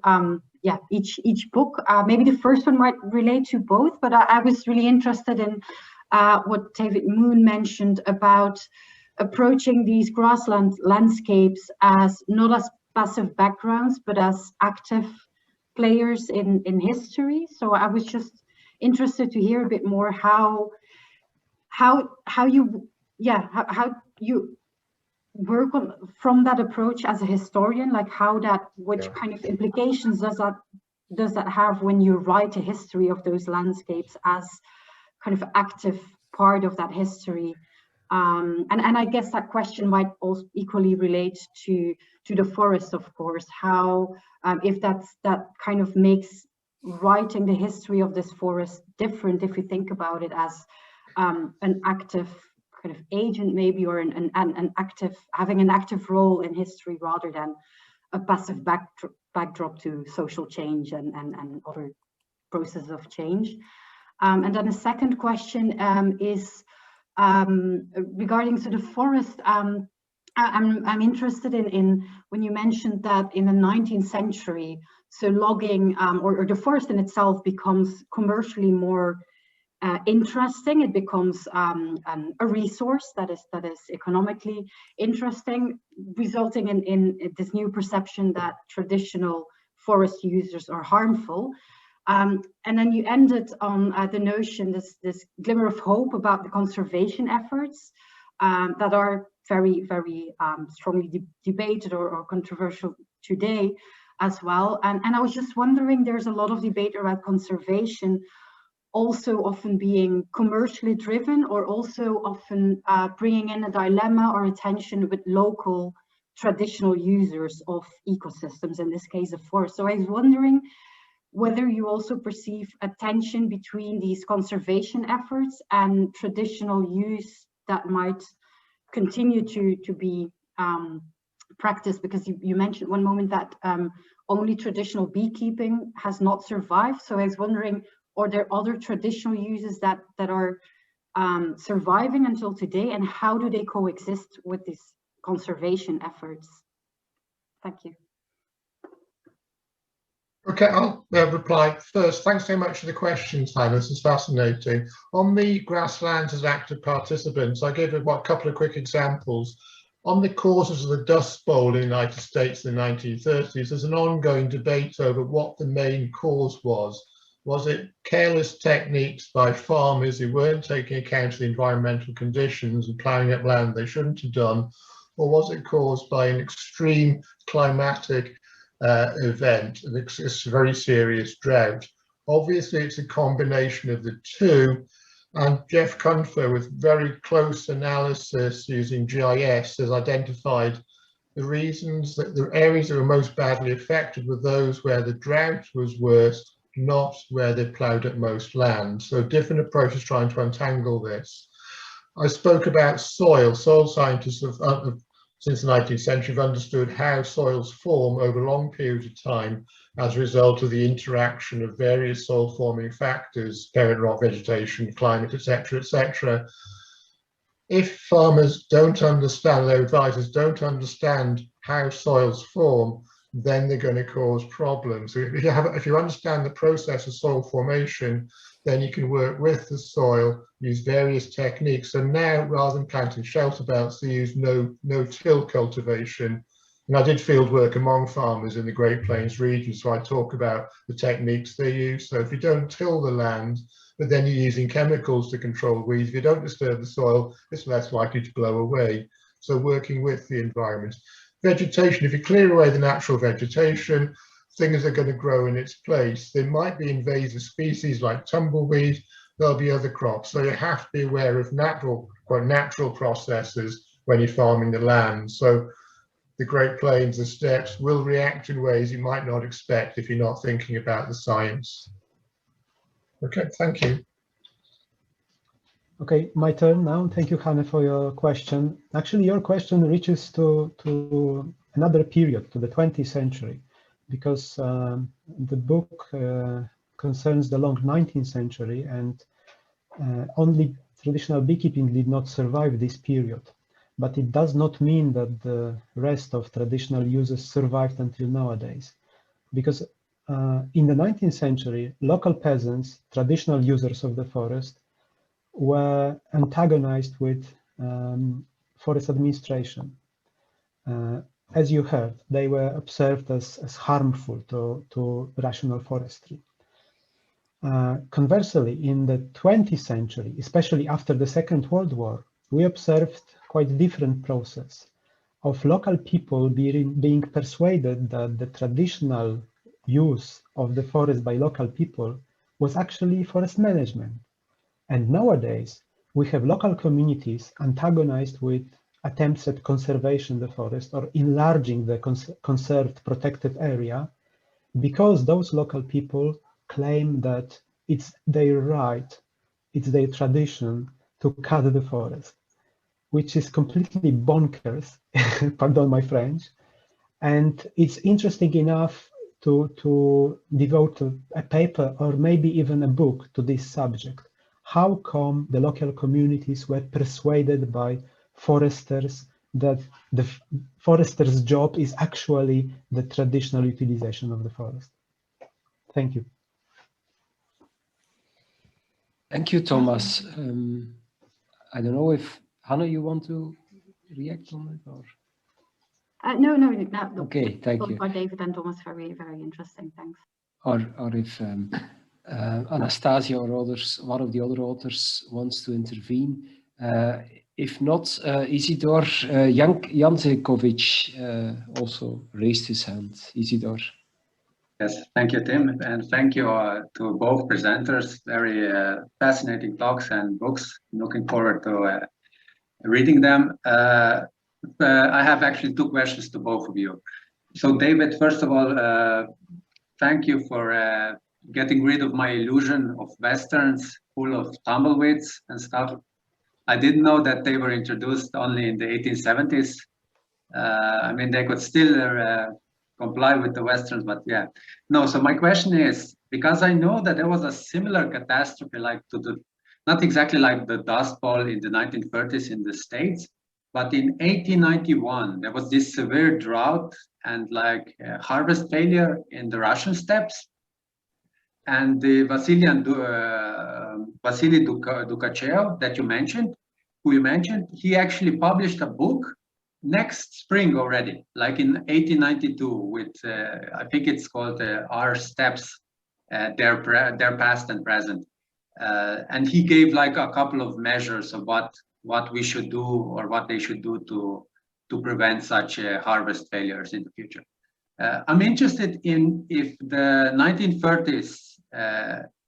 yeah, each book. Maybe the first one might relate to both, but I was really interested in what David Moon mentioned about approaching these grassland landscapes as not as passive backgrounds, but as active players in history. So I was just interested to hear a bit more how you work on from that approach as a historian, like which kind of implications does that have when you write a history of those landscapes as kind of active part of that history? And I guess that question might also equally relate to the forest, of course. How if that kind of makes writing the history of this forest different if you think about it as an active kind of agent, maybe, or an active, having an active role in history rather than a passive backdrop to social change and other processes of change. And then the second question is regarding sort of forest. I'm interested in when you mentioned that in the 19th century, so logging or the forest in itself becomes commercially more interesting. It becomes a resource that is economically interesting, resulting in this new perception that traditional forest users are harmful. And then you ended on the notion, this glimmer of hope about the conservation efforts that are very, very strongly debated or controversial today as well. And I was just wondering, there's a lot of debate around conservation also often being commercially driven, or also often bringing in a dilemma or a tension with local traditional users of ecosystems, in this case of forest. So I was wondering whether you also perceive a tension between these conservation efforts and traditional use that might continue to be practiced, because you mentioned one moment that only traditional beekeeping has not survived. So I was wondering, are there other traditional uses that are surviving until today, and how do they coexist with these conservation efforts? Thank you. Okay, I'll reply first. Thanks so much for the questions, Hannah. This is fascinating. On the grasslands as active participants, I gave a couple of quick examples. On the causes of the Dust Bowl in the United States in the 1930s, there's an ongoing debate over what the main cause was. Was it careless techniques by farmers who weren't taking account of the environmental conditions and ploughing up land they shouldn't have done? Or was it caused by an extreme climatic event, a very serious drought? Obviously, it's a combination of the two. And Jeff Kunfer, with very close analysis using GIS, has identified the reasons that the areas that were most badly affected were those where the drought was worst, not where they ploughed up most land. So different approaches trying to untangle this. I spoke about soil. Soil scientists since the 19th century have understood how soils form over long periods of time as a result of the interaction of various soil forming factors, parent rock vegetation, climate, etc., etc. If farmers don't understand, their advisors don't understand how soils form, then they're going to cause problems. So if you understand the process of soil formation, then you can work with the soil, use various techniques. So now, rather than planting shelter belts, they use no-till cultivation. And I did field work among farmers in the Great Plains region, so I talk about the techniques they use. So if you don't till the land, but then you're using chemicals to control weeds, if you don't disturb the soil, it's less likely to blow away. So working with the environment. Vegetation, if you clear away the natural vegetation, things are going to grow in its place. There might be invasive species like tumbleweed, there'll be other crops. So you have to be aware of natural processes when you're farming the land. So the Great Plains, the steppes will react in ways you might not expect if you're not thinking about the science. Okay, thank you. Okay, my turn now. Thank you, Hannah, for your question. Actually, your question reaches to another period, to the 20th century, because the book concerns the long 19th century, and only traditional beekeeping did not survive this period. But it does not mean that the rest of traditional uses survived until nowadays, because in the 19th century, local peasants, traditional users of the forest, were antagonized with forest administration. As you heard, they were observed as harmful to rational forestry. Conversely, in the 20th century, especially after the Second World War, we observed quite a different process of local people being persuaded that the traditional use of the forest by local people was actually forest management. And nowadays, we have local communities antagonized with attempts at conservation of the forest or enlarging the conserved protected area, because those local people claim that it's their right, it's their tradition to cut the forest, which is completely bonkers, pardon my French. And it's interesting enough to devote a paper or maybe even a book to this subject. How come the local communities were persuaded by foresters that the forester's job is actually the traditional utilization of the forest? Thank you. Thank you, Tomasz. I don't know if Hannah, you want to react on it, or? No. Okay, thank you. David and Thomas, very, very interesting. Thanks. Or if Anastasia or others, one of the other authors wants to intervene. If not, Isidor Jancekovic also raised his hand. Isidor. Yes, thank you, Tim, and thank you to both presenters. Very fascinating talks and books. Looking forward to reading them. I have actually two questions to both of you. So, David, first of all, thank you for getting rid of my illusion of Westerns full of tumbleweeds and stuff. I didn't know that they were introduced only in the 1870s. I mean, they could still comply with the Westerns, but yeah. No, so my question is, because I know that there was a similar catastrophe, like not exactly like the Dust Bowl in the 1930s in the States, but in 1891, there was this severe drought and like harvest failure in the Russian steppes. And the Vasily Dukachev that you mentioned, he actually published a book next spring already, like in 1892, with I think it's called Our Steppes, their past and present, and he gave like a couple of measures of what we should do or what they should do to prevent such harvest failures in the future. I'm interested in if the 1930s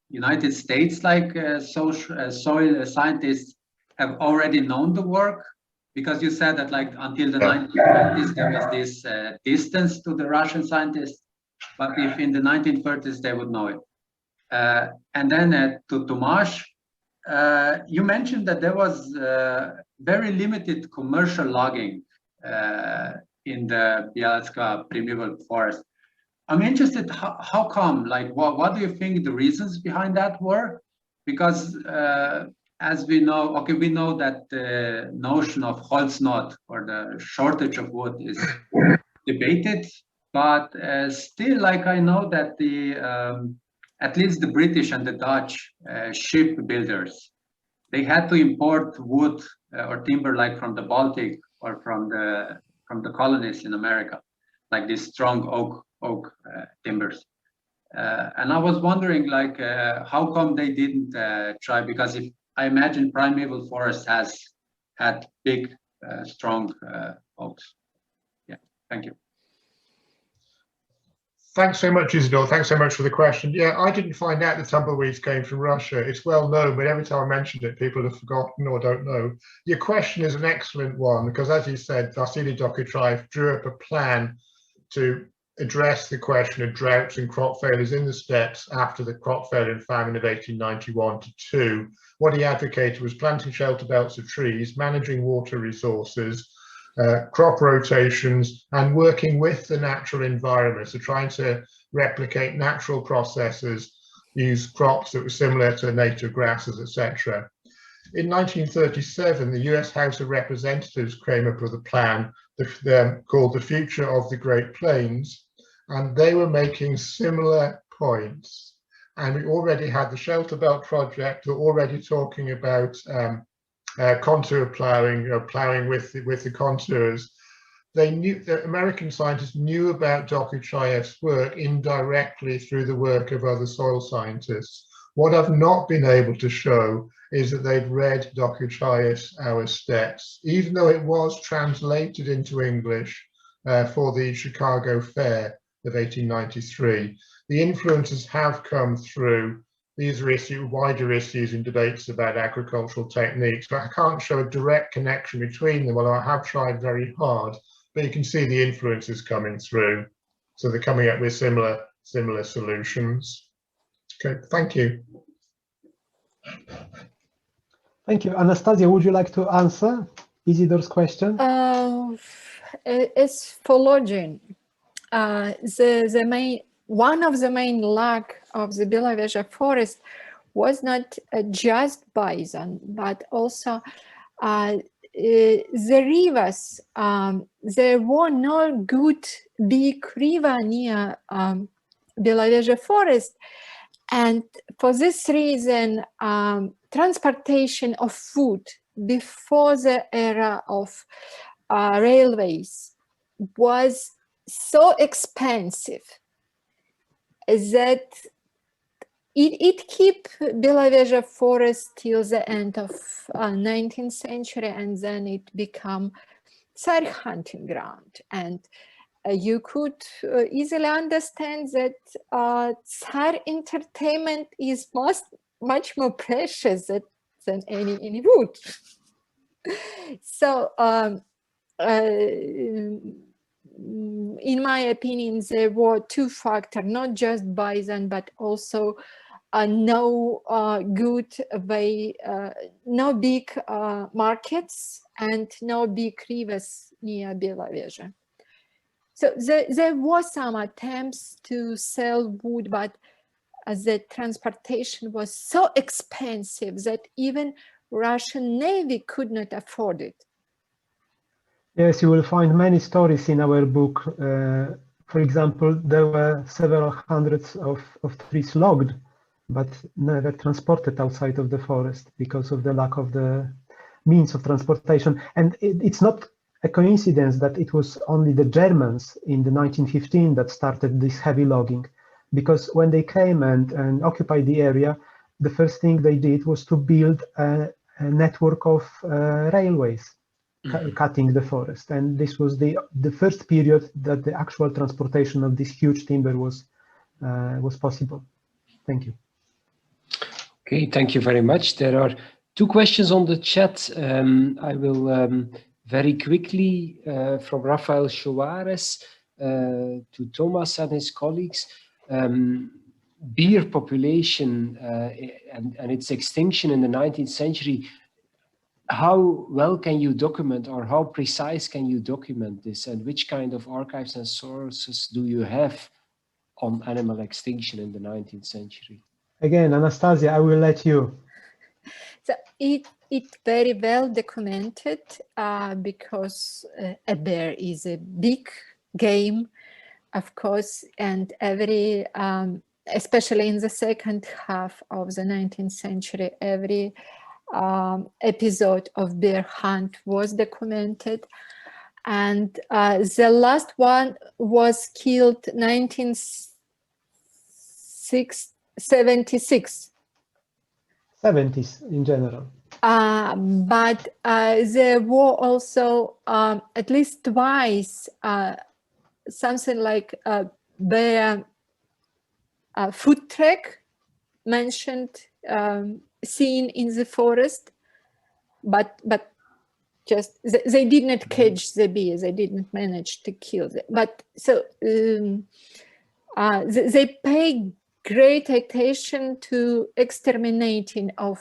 United States, like soil scientists, have already known the work. Because you said that like until the 1920s there was this distance to the Russian scientists, but if in the 1930s they would know it. And then to Tomasz, you mentioned that there was very limited commercial logging in the Białowieża primeval forest. I'm interested, how come? Like, what do you think the reasons behind that were? Because as we know, okay, we know that the notion of Holznot or the shortage of wood is debated, but still, like I know that the at least the British and the Dutch ship builders, they had to import wood or timber like from the Baltic or from the colonies in America, like these strong oak timbers. And I was wondering, like, how come they didn't try? Because if I imagine primeval forest has had big, strong oaks. Yeah, thank you. Thanks so much, Isidore. Thanks so much for the question. Yeah, I didn't find out the tumbleweeds came from Russia. It's well known, but every time I mentioned it, people have forgotten or don't know. Your question is an excellent one, because as you said, Vasily Dukachev drew up a plan to address the question of droughts and crop failures in the steppes after the crop failure and famine of 1891-2. What he advocated was planting shelter belts of trees, managing water resources, crop rotations, and working with the natural environment. So trying to replicate natural processes, use crops that were similar to native grasses, etc. In 1937, the US House of Representatives came up with a plan called the Future of the Great Plains, and they were making similar points. And we already had the Shelter Belt Project, we're already talking about contour ploughing, ploughing with the contours. The American scientists knew about Dokuchayev's work indirectly through the work of other soil scientists. What I've not been able to show is that they'd read Dokuchayev's Our Steppes, even though it was translated into English for the Chicago Fair of 1893. The influences have come through. These are wider issues in debates about agricultural techniques, but I can't show a direct connection between them, although I have tried very hard. But you can see the influences coming through. So they're coming up with similar solutions. Okay, thank you. Thank you. Anastasia, would you like to answer Isidore's question? As for lodging, one of the main lack of the Białowieża forest was not just bison, but also the rivers. There were no good big river near Białowieża forest, and for this reason, transportation of food before the era of railways was so expensive that it kept Białowieża forest till the end of 19th century, and then it became Tsar hunting ground. And you could easily understand that Tsar entertainment is much more precious than any wood. So in my opinion, there were two factors, not just bison, but also no good way, no big markets and no big rivers near Białowieża. So there was some attempts to sell wood, but the transportation was so expensive that even Russian Navy could not afford it. Yes, you will find many stories in our book. For example, there were several hundreds of trees logged, but never transported outside of the forest because of the lack of the means of transportation. And it's not a coincidence that it was only the Germans in the 1915 that started this heavy logging, because when they came and occupied the area, the first thing they did was to build a network of railways, cutting the forest. And this was the first period that the actual transportation of this huge timber was possible. Thank you. Okay, thank you very much. There are two questions on the chat. I will very quickly from Rafael Soares to Tomasz and his colleagues. Beer population and its extinction in the 19th century, how well can you document, or how precise can you document this, and which kind of archives and sources do you have on animal extinction in the 19th century? Again, Anastasia, I will let you. So it very well documented because a bear is a big game, of course, and every, especially in the second half of the 19th century, every episode of bear hunt was documented. And the last one was killed 1976. 70s in general. But there were also at least twice something like a bear food track mentioned, seen in the forest, but just they did not catch the bear, they didn't manage to kill them. But so they pay great attention to exterminating of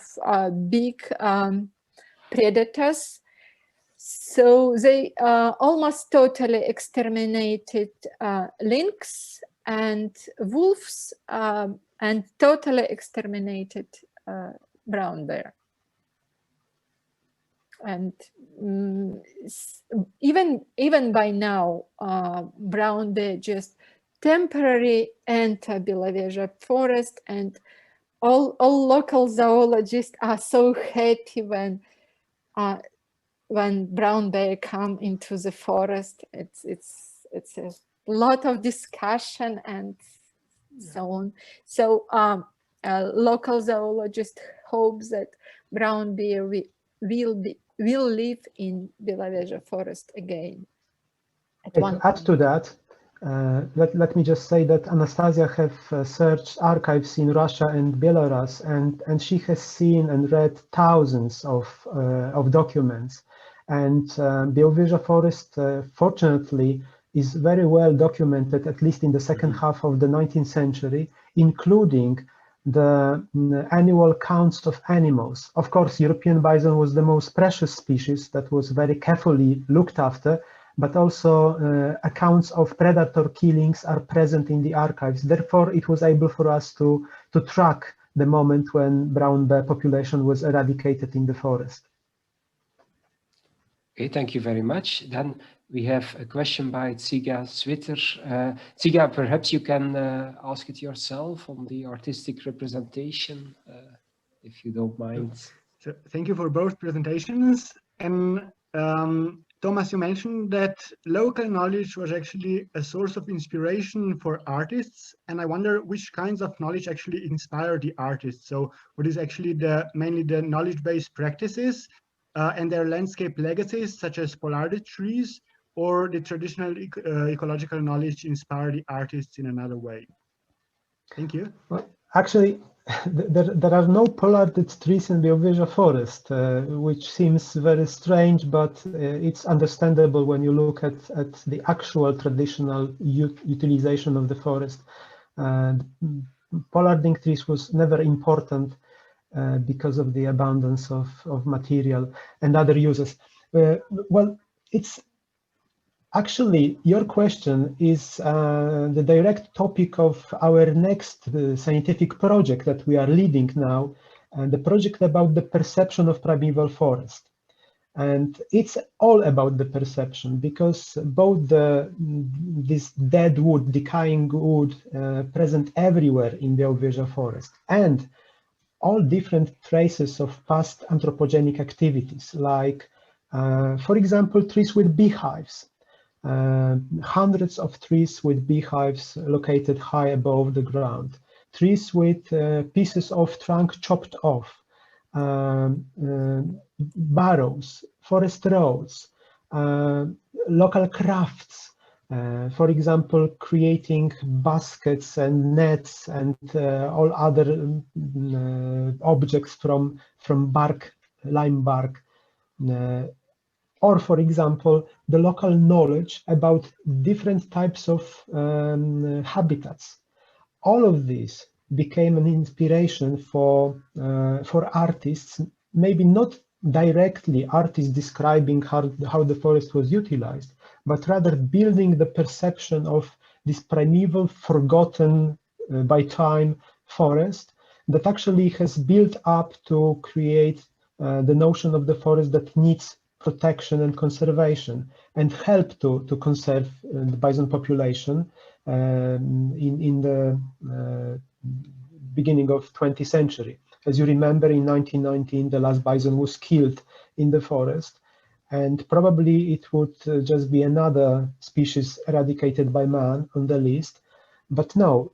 big predators. So they almost totally exterminated lynx and wolves and totally exterminated brown bear. And even by now, brown bear just temporarily enter Białowieża forest, and all local zoologists are so happy when when brown bear come into the forest, it's a lot of discussion and so on. So local zoologist hopes that brown bear will live in Białowieża forest again. To add to that, let me just say that Anastasia have searched archives in Russia and Belarus, and she has seen and read thousands of documents. And Białowieża forest, fortunately, is very well documented, at least in the second half of the 19th century, including the annual counts of animals. Of course, European bison was the most precious species that was very carefully looked after, but also accounts of predator killings are present in the archives. Therefore, it was able for us to track the moment when brown bear population was eradicated in the forest. Okay, thank you very much. Then we have a question by Tsiga Switter. Tsiga, perhaps you can ask it yourself on the artistic representation, if you don't mind. So thank you for both presentations. And Tomasz, you mentioned that local knowledge was actually a source of inspiration for artists. And I wonder which kinds of knowledge actually inspire the artists. So what is actually mainly the knowledge-based practices and their landscape legacies, such as pollard trees, or the traditional ecological knowledge inspire the artists in another way? Thank you. Well, actually, there are no pollarded trees in the Białowieża forest, which seems very strange, but it's understandable when you look at the actual traditional utilization of the forest. Pollarding trees was never important because of the abundance of material and other uses. Well, it's actually, your question is the direct topic of our next scientific project that we are leading now, the project about the perception of primeval forest. And it's all about the perception, because both this dead wood, decaying wood present everywhere in the Białowieża forest, and all different traces of past anthropogenic activities, like, for example, trees with beehives. Hundreds of trees with beehives located high above the ground, trees with pieces of trunk chopped off, barrows, forest roads, local crafts, for example, creating baskets and nets and all other objects from bark, lime bark. Or, for example, the local knowledge about different types of habitats. All of this became an inspiration for artists, maybe not directly artists describing how the forest was utilized, but rather building the perception of this primeval, forgotten by time forest that actually has built up to create the notion of the forest that needs protection and conservation, and help to conserve the bison population in the beginning of 20th century. As you remember, in 1919, the last bison was killed in the forest, and probably it would just be another species eradicated by man on the list. But no,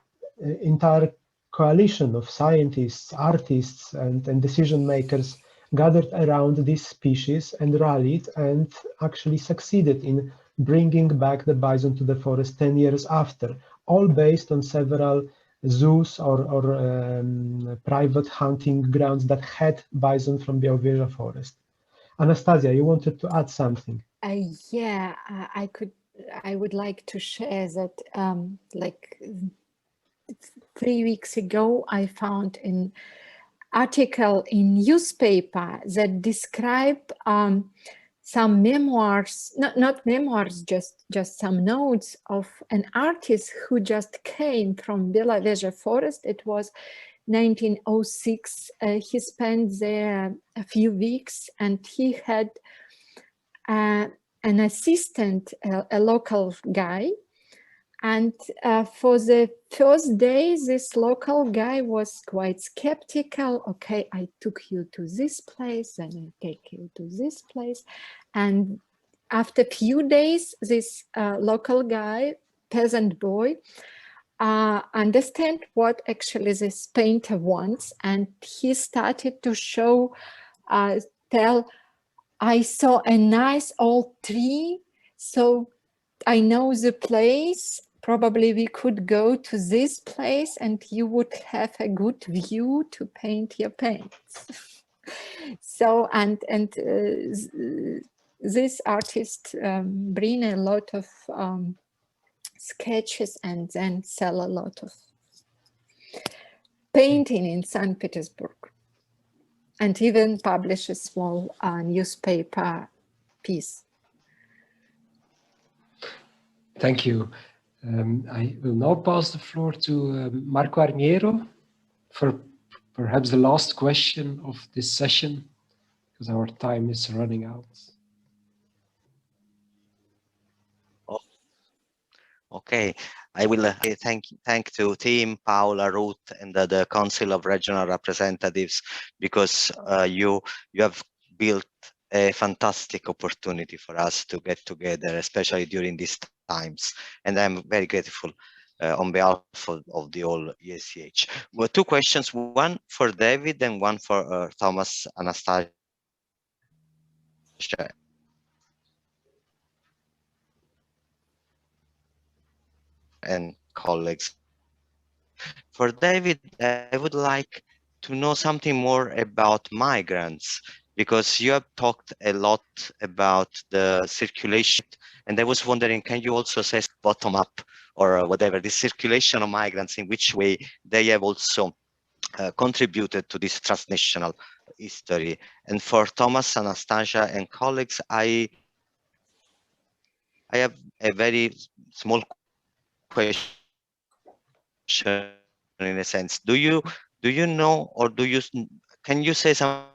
entire coalition of scientists, artists, and decision makers gathered around this species and rallied and actually succeeded in bringing back the bison to the forest 10 years after, all based on several zoos or private hunting grounds that had bison from Białowieża forest. Anastasia, you wanted to add something? Yeah, I would like to share that like 3 weeks ago, I found an article in newspaper that describe some memoirs, not memoirs, just some notes of an artist who just came from Białowieża forest. It was 1906. He spent there a few weeks, and he had an assistant, a local guy, And for the first day, this local guy was quite skeptical. Okay, I took you to this place, then I take you to this place. And after a few days, this local guy, peasant boy, understand what actually this painter wants. And he started to show, tell, I saw a nice old tree, so I know the place. Probably we could go to this place and you would have a good view to paint your paints. So, this artist bring a lot of sketches and then sell a lot of painting in St. Petersburg, and even publish a small newspaper piece. Thank you. I will now pass the floor to Marco Arniero for perhaps the last question of this session, because our time is running out. Oh, okay, I will thank to team Paula, Ruth, and the Council of Regional Representatives, because you have built a fantastic opportunity for us to get together, especially during these times. And I'm very grateful on behalf of the whole ESEH. Well, two questions, one for David and one for Tomasz, Anastasia, and colleagues. For David, I would like to know something more about migrants, because you have talked a lot about the circulation, and I was wondering, can you also say bottom up or whatever, the circulation of migrants, in which way they have also contributed to this transnational history? And for Tomasz, Anastasia, and colleagues, I have a very small question in a sense. Do you know, or can you say something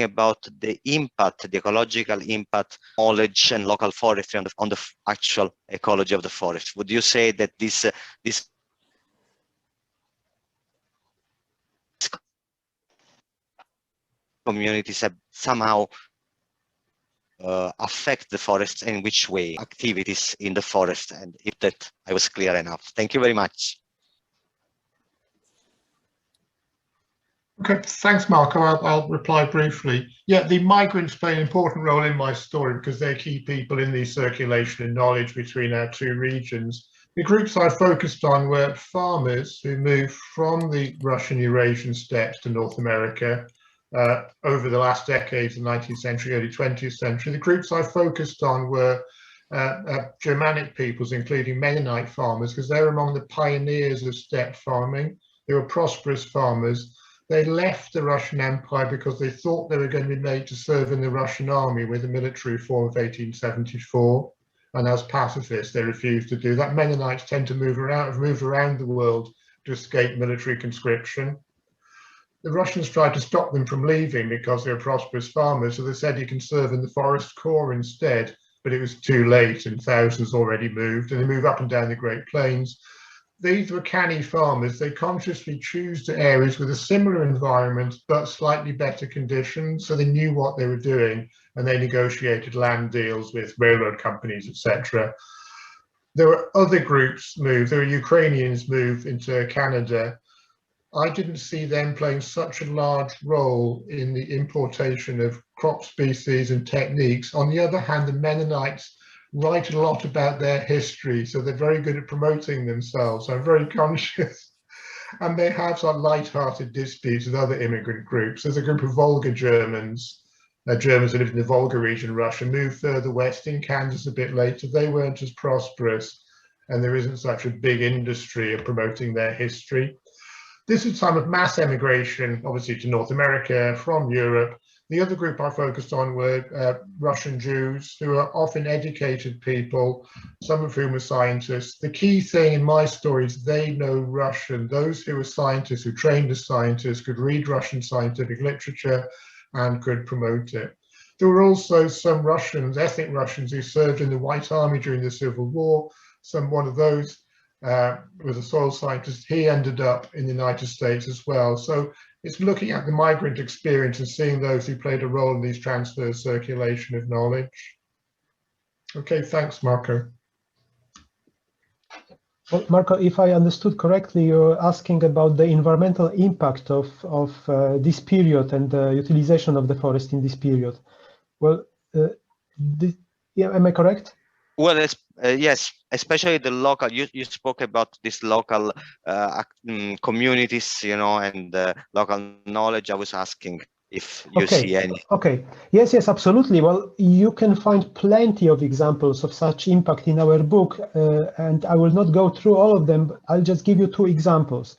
about the impact, the ecological impact, knowledge and local forestry on the actual ecology of the forest? Would you say that these communities have somehow affect the forests, in which way activities in the forest? And if that I was clear enough. Thank you very much. Okay, thanks, Marco. I'll reply briefly. Yeah, the migrants play an important role in my story because they're key people in the circulation of knowledge between our two regions. The groups I focused on were farmers who moved from the Russian Eurasian steppes to North America over the last decades, the 19th century, early 20th century. The groups I focused on were Germanic peoples, including Mennonite farmers, because they're among the pioneers of steppe farming. They were prosperous farmers. They left the Russian Empire because they thought they were going to be made to serve in the Russian army with the military reform of 1874. And as pacifists, they refused to do that. Mennonites tend to move around the world to escape military conscription. The Russians tried to stop them from leaving because they were prosperous farmers. So they said you can serve in the Forest Corps instead, but it was too late and thousands already moved, and they move up and down the Great Plains. These were canny farmers. They consciously choose to areas with a similar environment, but slightly better conditions. So they knew what they were doing, and they negotiated land deals with railroad companies, etc. There were other groups move. There were Ukrainians move into Canada. I didn't see them playing such a large role in the importation of crop species and techniques. On the other hand, the Mennonites write a lot about their history, so they're very good at promoting themselves. I'm very conscious. And they have some light-hearted disputes with other immigrant groups. There's a group of Volga Germans, Germans who lived in the Volga region of Russia, moved further west in Kansas a bit later. They weren't as prosperous, and there isn't such a big industry of promoting their history. This is a time of mass emigration, obviously, to North America from Europe. The other group I focused on were Russian Jews, who are often educated people, some of whom are scientists. The key thing in my story is they know Russian. Those who were scientists, who trained as scientists, could read Russian scientific literature and could promote it. There were also some Russians, ethnic Russians, who served in the White Army during the Civil War. one of those was a soil scientist. He ended up in the United States as well. So it's looking at the migrant experience and seeing those who played a role in these transfers, circulation of knowledge. Okay, thanks, Marco. Well, Marco, if I understood correctly, you're asking about the environmental impact of this period and the utilization of the forest in this period. Well, yeah, am I correct? Well, yes, especially the local. You spoke about this local communities, you know, and local knowledge. I was asking if you see any. Okay. Yes, absolutely. Well, you can find plenty of examples of such impact in our book, and I will not go through all of them. I'll just give you two examples.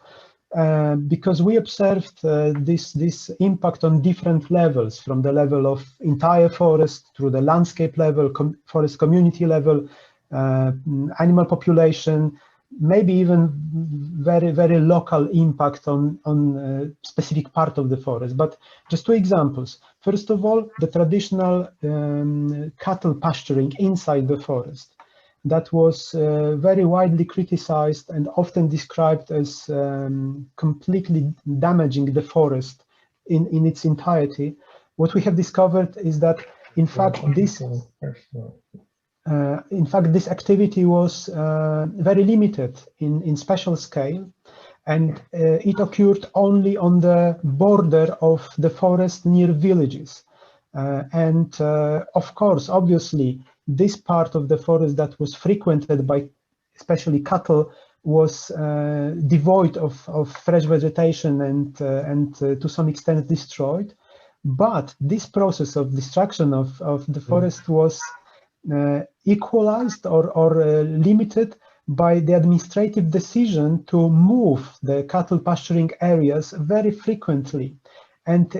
Because we observed this impact on different levels, from the level of entire forest through the landscape level, forest community level, animal population, maybe even very, very local impact on specific part of the forest. But just two examples. First of all, the traditional cattle pasturing inside the forest. That was very widely criticized and often described as completely damaging the forest in its entirety. What we have discovered is that, in fact, this activity was very limited in spatial scale, and it occurred only on the border of the forest near villages. Of course, obviously, this part of the forest that was frequented by especially cattle was devoid of fresh vegetation and to some extent destroyed. But this process of destruction of the forest was equalized or limited by the administrative decision to move the cattle pasturing areas very frequently. And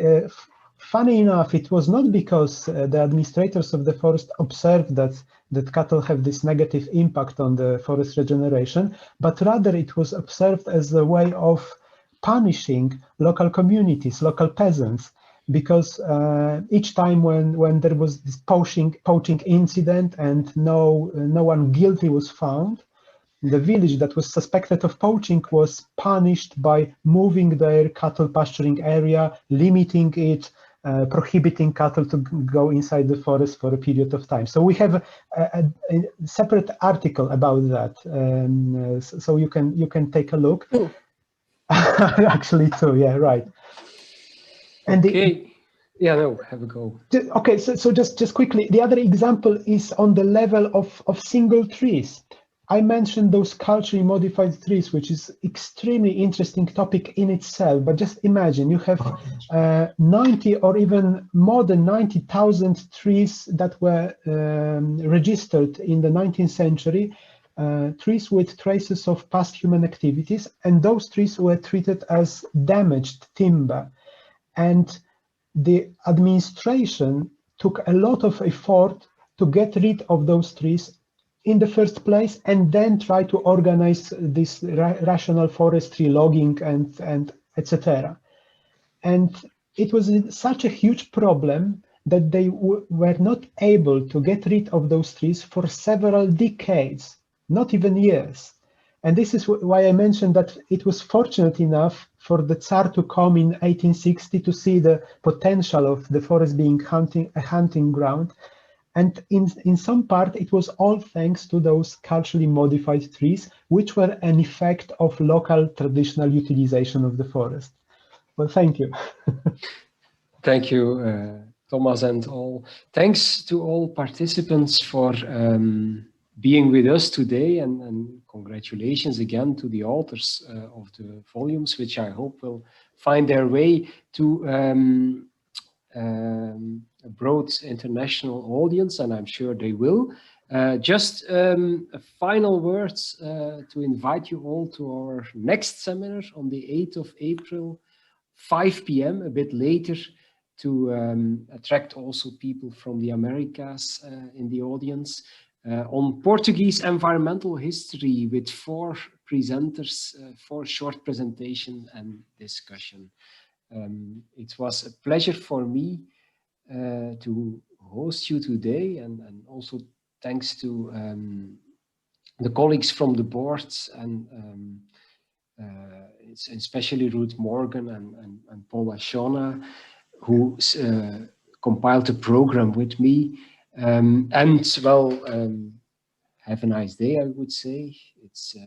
funny enough, it was not because the administrators of the forest observed that cattle have this negative impact on the forest regeneration, but rather it was observed as a way of punishing local communities, local peasants, because each time when there was this poaching incident and no one guilty was found, the village that was suspected of poaching was punished by moving their cattle pasturing area, limiting it, prohibiting cattle to go inside the forest for a period of time. So we have a separate article about that, so you can take a look. Actually, too, yeah, right. And have a go. Okay, so just quickly, the other example is on the level of single trees. I mentioned those culturally modified trees, which is extremely interesting topic in itself. But just imagine you have 90 or even more than 90,000 trees that were registered in the 19th century, trees with traces of past human activities, and those trees were treated as damaged timber. And the administration took a lot of effort to get rid of those trees in the first place, and then try to organize this rational forestry logging and etc. And it was such a huge problem that they were not able to get rid of those trees for several decades, not even years. And this is why I mentioned that it was fortunate enough for the Tsar to come in 1860 to see the potential of the forest being a hunting ground. And in some part, it was all thanks to those culturally modified trees, which were an effect of local traditional utilization of the forest. Well, thank you. Thank you, Thomas, and all. Thanks to all participants for being with us today, and congratulations again to the authors of the volumes, which I hope will find their way to a broad international audience, and I'm sure they will. Just a final words to invite you all to our next seminar on the 8th of April, 5 p.m., a bit later, to attract also people from the Americas in the audience, on Portuguese environmental history with 4 presenters, 4 short presentation and discussion. It was a pleasure for me to host you today, and also thanks to the colleagues from the boards, and it's especially Ruth Morgan and Paula Shona, who compiled the program with me. And well, have a nice day, I would say. It's